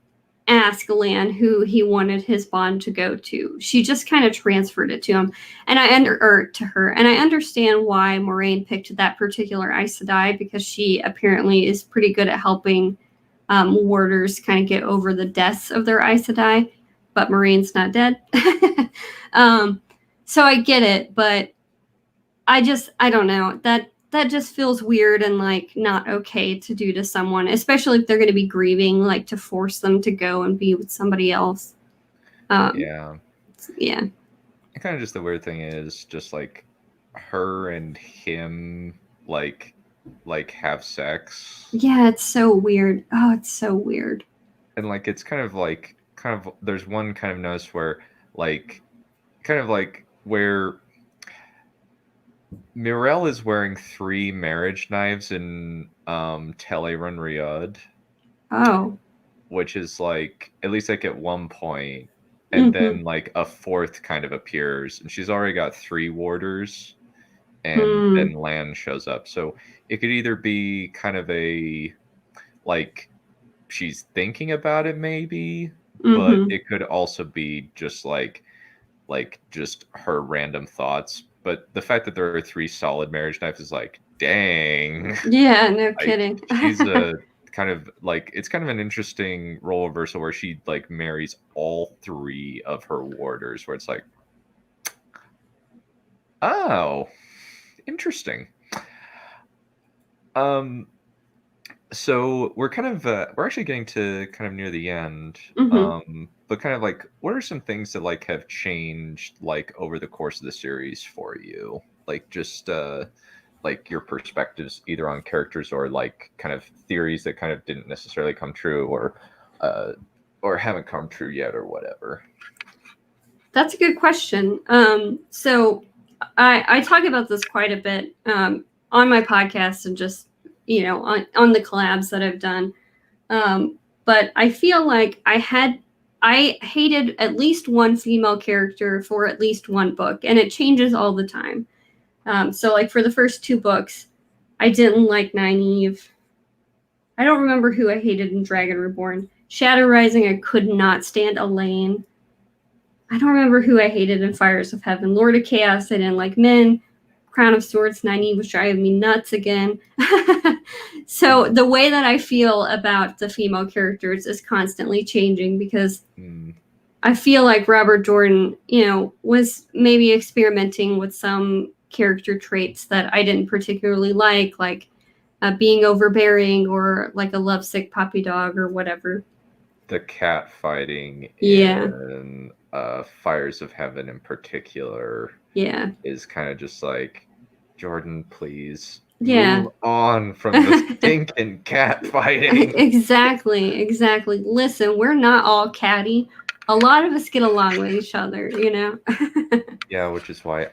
ask Lan who he wanted his bond to go to. She just kind of transferred it to him, and to her. And I understand why Moraine picked that particular Aes Sedai, because she apparently is pretty good at helping warders kind of get over the deaths of their Aes Sedai, but Moraine's not dead. So I get it, but I don't know. That just feels weird and like not okay to do to someone, especially if they're going to be grieving, like to force them to go and be with somebody else. Yeah. And kind of just the weird thing is just like her and him like have sex. Yeah, it's so weird. Oh, it's so weird. And like it's kind of there's one kind of notice where like kind of like where Mirel is wearing 3 marriage knives in Teleron Riyadh. Oh. Which is like at least like at one point, and then like a 4th kind of appears, and she's already got 3 warders, and then Lan shows up. So it could either be kind of a like she's thinking about it maybe, but it could also be just like just her random thoughts. But the fact that there are 3 solid marriage knives is like, dang. Yeah, no kidding. She's a kind of like, it's kind of an interesting role reversal where she like marries all 3 of her warders, where it's like, oh, interesting. So we're kind of we're actually getting to kind of near the end. But kind of like, what are some things that like have changed like over the course of the series for you? Like just like your perspectives either on characters or like kind of theories that kind of didn't necessarily come true, or haven't come true yet, or whatever. That's a good question. So I talk about this quite a bit on my podcast and just, on the collabs that I've done. But I feel like I hated at least one female character for at least one book, and it changes all the time. So like for the first 2 books, I didn't like Nynaeve. I don't remember who I hated in Dragon Reborn. Shadow Rising, I could not stand Elaine. I don't remember who I hated in Fires of Heaven. Lord of Chaos, I didn't like Min. Crown of Swords, Nynaeve was driving me nuts again. So the way that I feel about the female characters is constantly changing, because I feel like Robert Jordan, was maybe experimenting with some character traits that I didn't particularly like being overbearing or like a lovesick puppy dog or whatever. The cat fighting in Fires of Heaven in particular. Yeah. is kind of just like, Jordan, please Yeah. move on from the stinking cat fighting. Exactly. Listen, we're not all catty. A lot of us get along with each other, you know? Yeah, which is why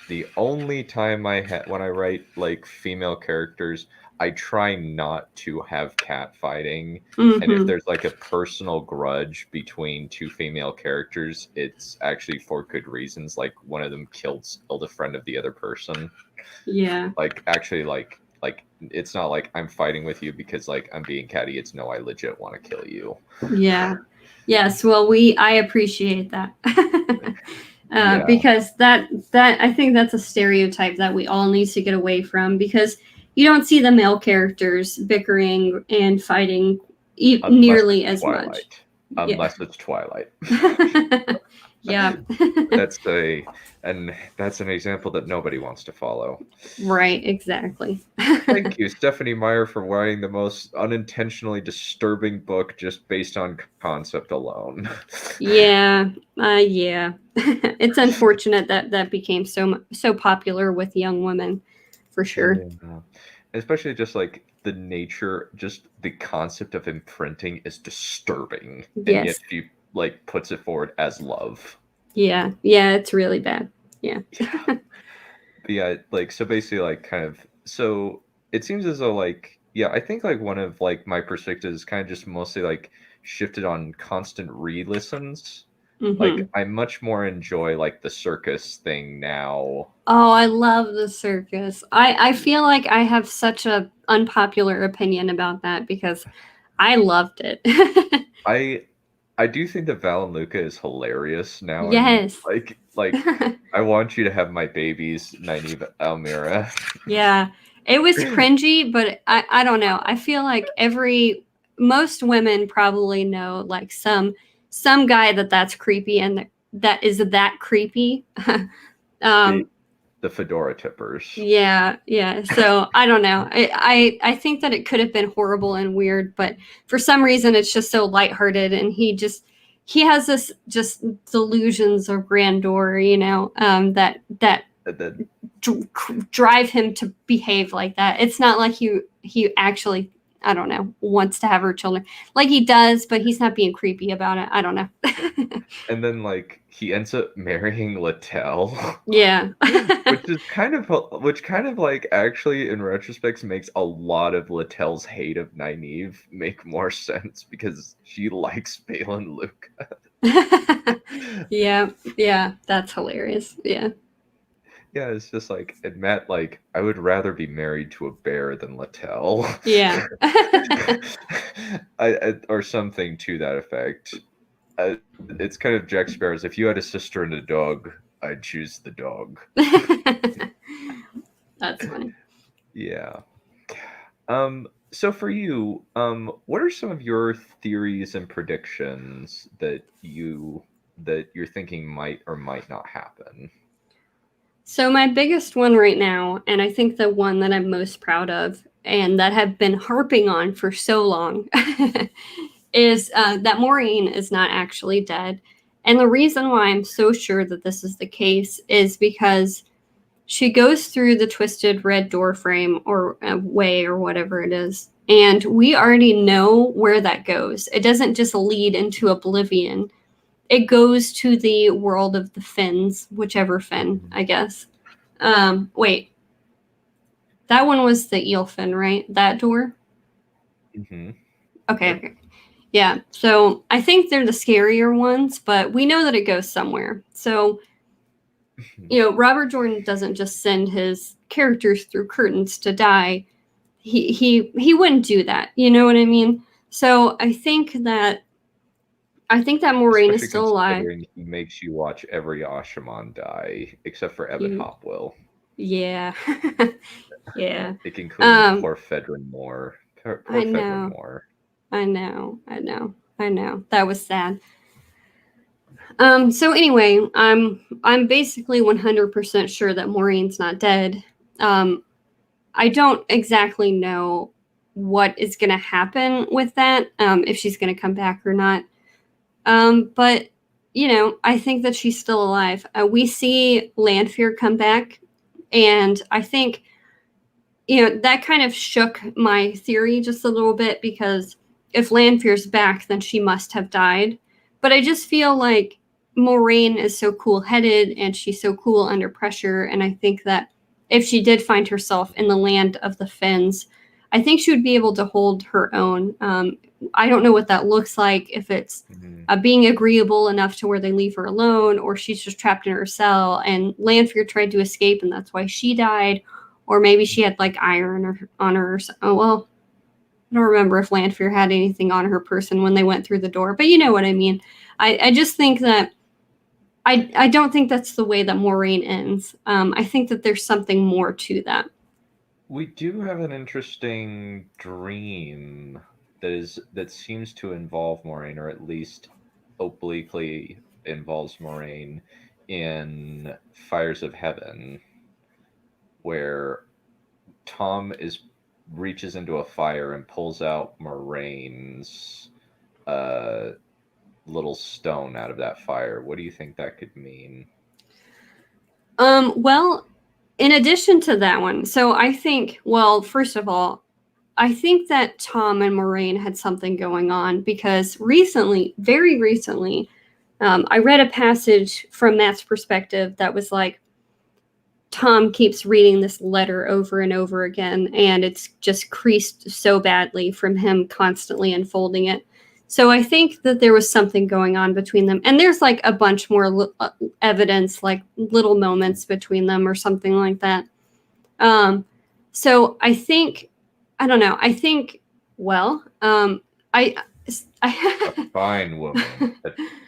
the only time when I write like female characters, I try not to have cat fighting. And if there's like a personal grudge between two female characters, it's actually for good reasons. Like one of them killed a friend of the other person. Yeah. Like actually like it's not like I'm fighting with you because like I'm being catty. It's no, I legit want to kill you. Yeah. Yes. Well, I appreciate that. Yeah. Because that I think that's a stereotype that we all need to get away from, because you don't see the male characters bickering and fighting nearly as much. Unless it's Twilight. Yeah. That's an example that nobody wants to follow. Right, exactly. Thank you, Stephanie Meyer, for writing the most unintentionally disturbing book just based on concept alone. Yeah. It's unfortunate that became so popular with young women, for sure. Yeah. Especially just like the nature, just the concept of imprinting is disturbing. Yes. And yet she like puts it forward as love. Yeah, it's really bad. Yeah. Yeah, like so basically like kind of so it seems as though like I think like one of like my perspectives is kind of just mostly like shifted on constant re-listens. Like I much more enjoy like the circus thing now. Oh, I love the circus. I feel like I have such a unpopular opinion about that because I loved it. I do think that Val and Luca is hilarious now. Yes. And like I want you to have my babies, Nynaeve, Almira. Yeah. It was cringy, but I don't know. I feel like most women probably know like some guy that's creepy and that is that creepy. The fedora tippers. Yeah. So I don't know. I think that it could have been horrible and weird, but for some reason it's just so lighthearted, and he has this just delusions of grandeur, you know, that drive him to behave like that. It's not like he actually, I don't know, wants to have her children. Like he does, but he's not being creepy about it. I don't know. And then like he ends up marrying Littell. Yeah. which kind of like actually in retrospect makes a lot of Littell's hate of Nynaeve make more sense because she likes Balin Luca. Yeah, that's hilarious. Yeah. Yeah, it's just like, and Matt, like, I would rather be married to a bear than Littell. Yeah. Or something to that effect. It's kind of Jack Sparrow's, if you had a sister and a dog, I'd choose the dog. That's funny. Yeah. So for you, what are some of your theories and predictions that you're thinking might or might not happen? So my biggest one right now, and I think the one that I'm most proud of and that have been harping on for so long, is that Moraine is not actually dead. And the reason why I'm so sure that this is the case is because she goes through the twisted red door frame or way or whatever it is. And we already know where that goes. It doesn't just lead into oblivion. It goes to the world of the Finns, whichever Finn, I guess. Wait. That one was the eel fin, right? That door? Mm-hmm. Okay. Yeah. So I think they're the scarier ones, but we know that it goes somewhere. So, you know, Robert Jordan doesn't just send his characters through curtains to die. He wouldn't do that. You know what I mean? So I think that Moraine is still alive. He makes you watch every Ashaman die, except for Evan Hopwell. Yeah. Yeah. It includes poor Fedrin Moore. I know. That was sad. So anyway, I'm basically 100% sure that Maureen's not dead. I don't exactly know what is going to happen with that, if she's going to come back or not. But I think that she's still alive. We see Lanfear come back, and I think, that kind of shook my theory just a little bit, because if Lanfear's back, then she must have died. But I just feel like Moraine is so cool-headed, and she's so cool under pressure, and I think that if she did find herself in the land of the Finns, I think she would be able to hold her own. I don't know what that looks like, if it's being agreeable enough to where they leave her alone, or she's just trapped in her cell, and Lanfear tried to escape, and that's why she died, or maybe she had like iron on her. Oh, well, I don't remember if Lanfear had anything on her person when they went through the door, but you know what I mean. I just think that I don't think that's the way that Moraine ends. I think that there's something more to that. We do have an interesting dream that seems to involve Moraine, or at least obliquely involves Moraine, in Fires of Heaven, where Tom reaches into a fire and pulls out Moraine's little stone out of that fire. What do you think that could mean? Well, in addition to that one, so I think, well, first of all, I think that Tom and Moraine had something going on, because recently, very recently, I read a passage from Matt's perspective that was like, Tom keeps reading this letter over and over again, and it's just creased so badly from him constantly unfolding it. So I think that there was something going on between them. And there's like a bunch more evidence, like little moments between them or something like that. So I think, I don't know. I think, well, I a fine woman.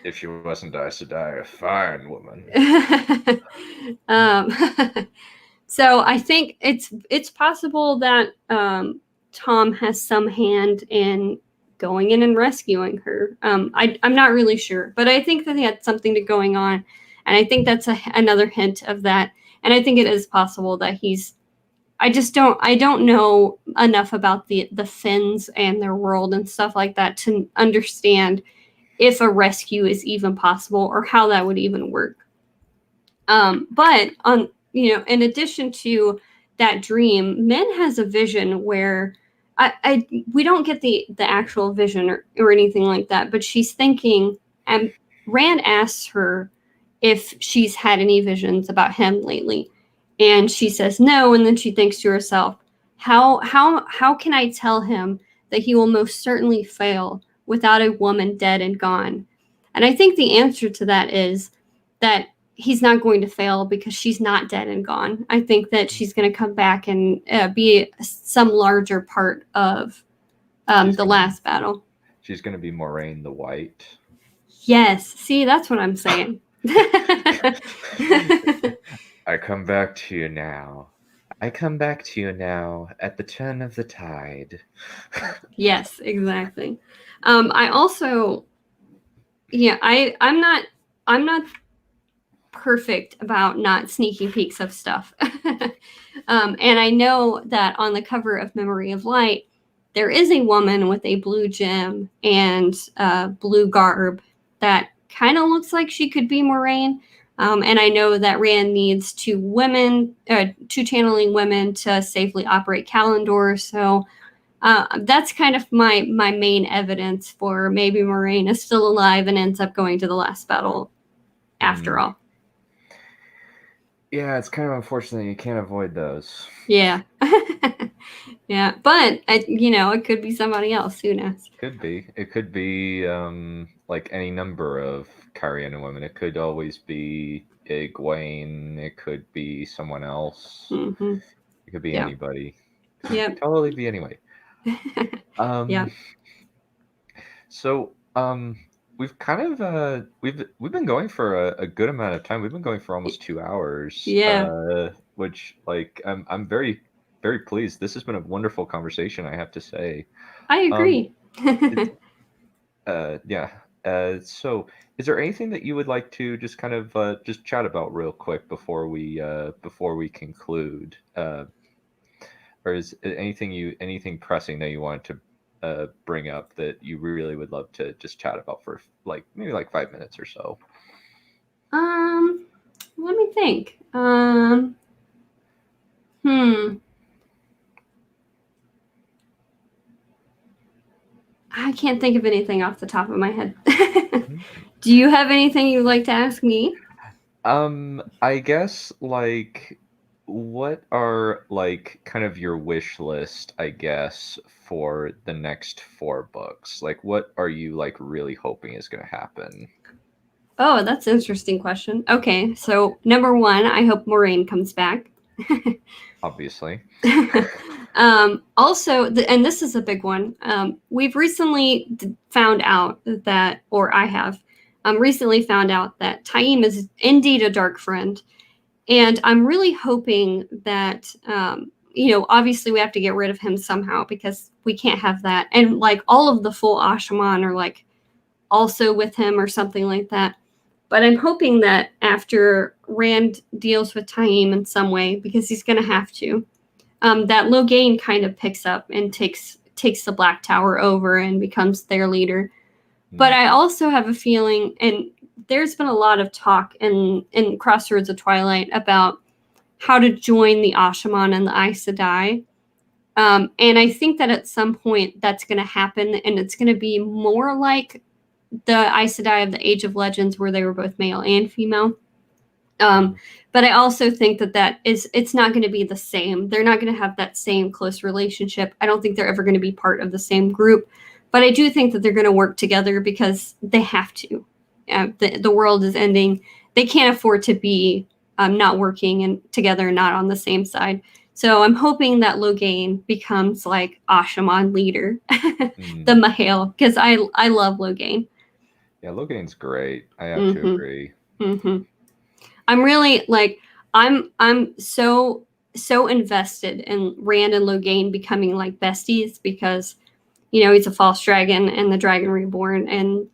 If she wasn't Aes Sedai, a fine woman. So I think it's possible that Tom has some hand in going in and rescuing her. I'm not really sure, but I think that he had something going on, and I think that's another hint of that. And I think it is possible that I don't know enough about the Finns and their world and stuff like that to understand if a rescue is even possible or how that would even work. But in addition to that dream, Min has a vision where we don't get the actual vision or anything like that, but she's thinking, and Rand asks her if she's had any visions about him lately. And she says no, and then she thinks to herself, how can I tell him that he will most certainly fail without a woman dead and gone? And I think the answer to that is that he's not going to fail because she's not dead and gone. I think that she's going to come back and be some larger part of the last battle. She's going to be Moraine the White. Yes. See, that's what I'm saying. I come back to you now. I come back to you now at the turn of the tide. Yes, exactly. I also, I'm not perfect about not sneaking peeks of stuff. And I know that on the cover of Memory of Light, there is a woman with a blue gem and blue garb that kind of looks like she could be Moraine. And I know that Rand needs two channeling women to safely operate Kalendor. So that's kind of my main evidence for maybe Moraine is still alive and ends up going to the last battle after all. Yeah, it's kind of unfortunate you can't avoid those. Yeah. Yeah, but it could be somebody else. Who knows? Could be. It could be like any number of Carian women. It could always be Eggwayne. It could be someone else. Mm-hmm. It could be anybody. Yeah. Totally be anyway. Yeah. So we've kind of we've been going for a good amount of time. We've been going for almost 2 hours. Yeah. Which I'm very, very pleased. This has been a wonderful conversation, I have to say. I agree. Yeah. So is there anything that you would like to just kind of just chat about real quick before we conclude? Or is anything pressing that you want to bring up that you really would love to just chat about for maybe 5 minutes or so? Let me think. I can't think of anything off the top of my head. Do you have anything you'd like to ask me? I guess like what are like kind of your wish list, I guess, for the next 4 books? Like what are you like really hoping is going to happen? Oh, that's an interesting question. Okay, so number one, I hope Moraine comes back. Obviously. Also, and this is a big one. We've recently found out that, or I have recently found out that Taim is indeed a dark friend. And I'm really hoping that, obviously we have to get rid of him somehow because we can't have that. And like all of the full Ashaman are like also with him or something like that. But I'm hoping that after Rand deals with Taim in some way, because he's going to have to, that Logain kind of picks up and takes the Black Tower over and becomes their leader. But I also have a feeling, and there's been a lot of talk in Crossroads of Twilight about how to join the Ashaman and the Aes Sedai. And I think that at some point that's going to happen, and it's going to be more like the Aes Sedai of the Age of Legends, where they were both male and female. But I also think that it's not going to be the same. They're not going to have that same close relationship. I don't think they're ever going to be part of the same group. But I do think that they're going to work together because they have to. The world is ending. They can't afford to be not working and together, not on the same side. So I'm hoping that Logain becomes like Ashaman leader, the Mahale, because I love Logain. Yeah, Logain's great. I have to agree. I'm really like I'm so invested in Rand and Logain becoming like besties because he's a false dragon and the Dragon Reborn, and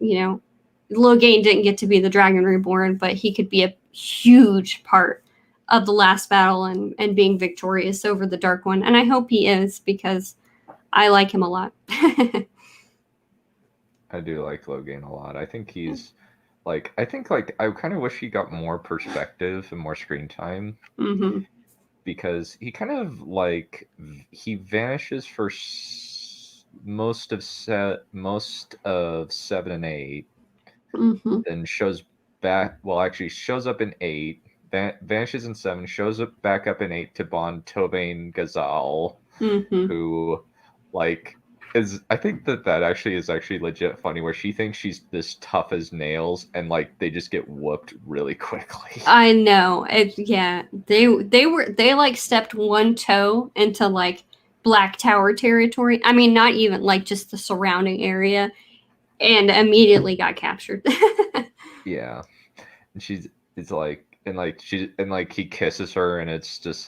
Logain didn't get to be the Dragon Reborn, but he could be a huge part of the last battle and being victorious over the Dark One. And I hope he is because I like him a lot. I do like Logain a lot. I think he's I kind of wish he got more perspective and more screen time. Because he kind of he vanishes for most of 7 and 8, then shows back. Well, actually, shows up in 8, vanishes in 7, shows up back up in 8 to bond Tobane Ghazal, who is. I think that actually is legit funny, where she thinks she's this tough as nails, and they just get whooped really quickly. I know. They stepped one toe into Black Tower territory. I mean, not even just the surrounding area, and immediately got captured. Yeah, and he kisses her, and it's just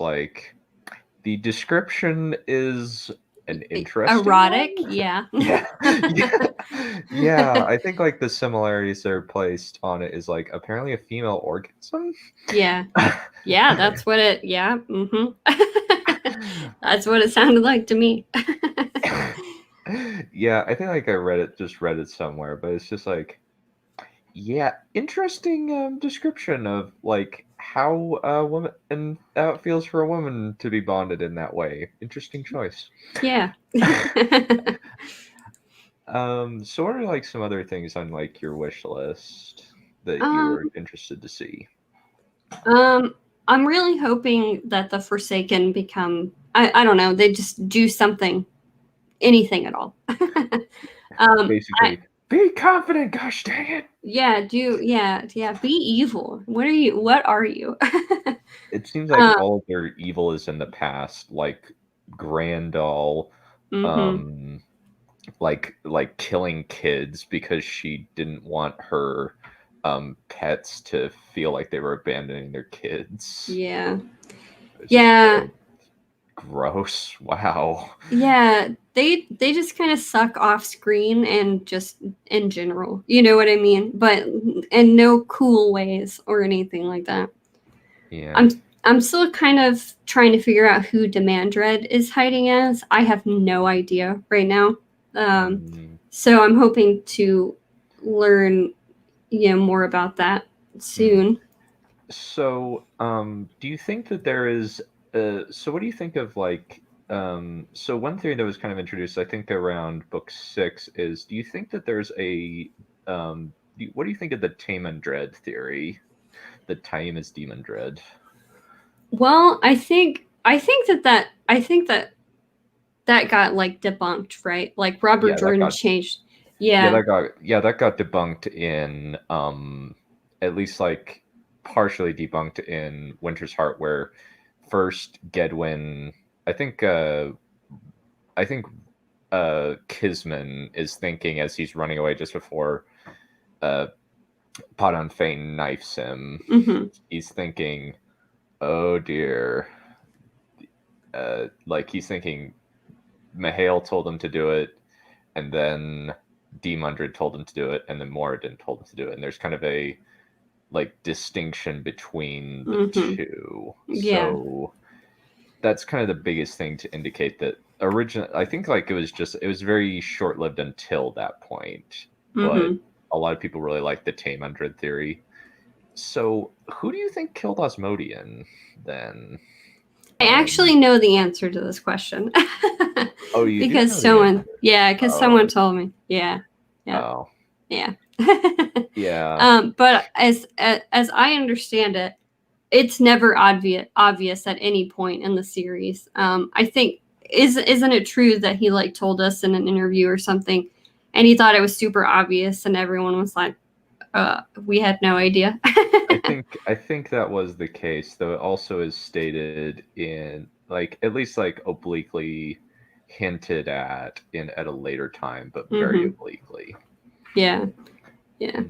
the description is an interesting erotic one. Yeah. Yeah, I think the similarities that are placed on it is apparently a female orgasm. Yeah that's what it that's what it sounded like to me. Yeah, I think I read it somewhere, but it's just interesting description of how a woman and how it feels for a woman to be bonded in that way. Interesting choice. Yeah. So what are some other things on your wish list that you're interested to see? I'm really hoping that the Forsaken become I don't know, they just do something, anything at all. Basically, be confident, gosh dang it. Be evil. What are you? It seems like all of their evil is in the past, like Grandal, killing kids because she didn't want her pets to feel like they were abandoning their kids. Yeah. Yeah. Gross. Wow. Yeah, they just kind of suck off screen and just in general. You know what I mean? But in no cool ways or anything like that. Yeah. I'm still kind of trying to figure out who Demandred is hiding as. I have no idea right now. So I'm hoping to learn more about that soon. So, do you think that there is? So, what do you think of like? So, one theory that was kind of introduced, I think, around book 6 is: do you think that there's a? What do you think of the Tame and Dread theory? The time is demon dread. Well, I think that got like debunked, right? Like Robert Yeah, that Jordan got changed. yeah, Yeah. that got debunked in at least like partially debunked in Winter's Heart, where first Gedwin, I think Kisman is thinking as he's running away just before Podon Fane knifes him. Mm-hmm. He's thinking, oh dear. Like he's thinking Mihail told him to do it, and then D-Mundred told him to do it, and then Moradin told him to do it. And there's kind of a like distinction between the two. Yeah. So that's kind of the biggest thing to indicate that I think like it was very short-lived until that point. But a lot of people really like the Tame Undred theory. So who do you think killed Osmodian then? I actually know the answer to this question. Oh, you because do know someone told me. Yeah. Oh. Yeah. Yeah. But as I understand it, it's never obvious at any point in the series. I think isn't it true that he like told us in an interview or something, and he thought it was super obvious, and everyone was like, we had no idea. I think that was the case, though it also is stated in like at least like obliquely hinted at at a later time, but very obliquely. Yeah. Yeah.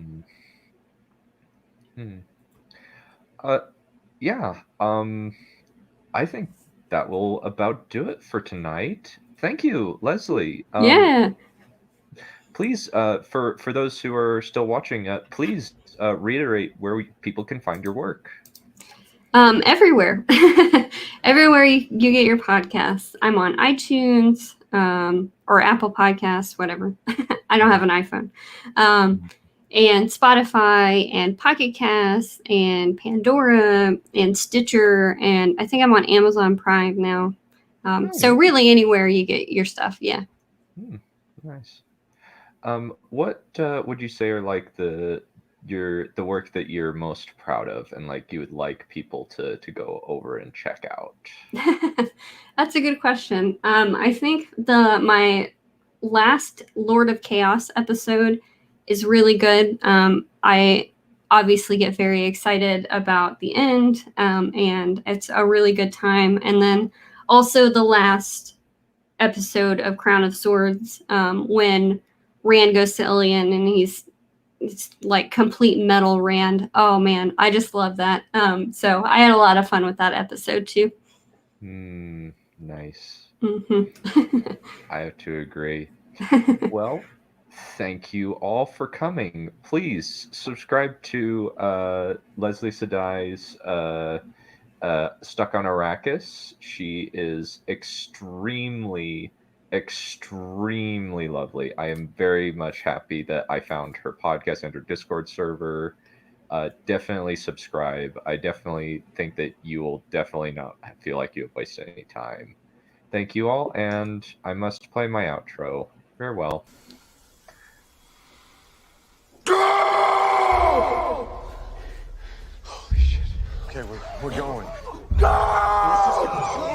I think that will about do it for tonight. Thank you, Lesley. Yeah. Please, for those who are still watching, please reiterate where people can find your work. Everywhere. Everywhere you get your podcasts. I'm on iTunes, or Apple Podcasts, whatever. I don't have an iPhone. And Spotify and Pocket Casts and Pandora and Stitcher, and I think I'm on Amazon Prime now. So really anywhere you get your stuff, yeah. Nice. What would you say are like the work that you're most proud of and like you would like people to go over and check out? That's a good question. I think my last Lord of Chaos episode is really good. I obviously get very excited about the end, and it's a really good time. And then also the last episode of Crown of Swords, when Rand goes to Ilion and it's like complete metal Rand. Oh man, I just love that. So I had a lot of fun with that episode too. Nice. I have to agree. Well, thank you all for coming. Please subscribe to Lesley Sedai's Stuck on Arrakis. She is extremely lovely. I am very much happy that I found her podcast and her Discord server. Definitely subscribe. I definitely think that you will definitely not feel like you have wasted any time. Thank you all, and I must play my outro. Farewell. Go! Holy shit. Okay, we're going. Go!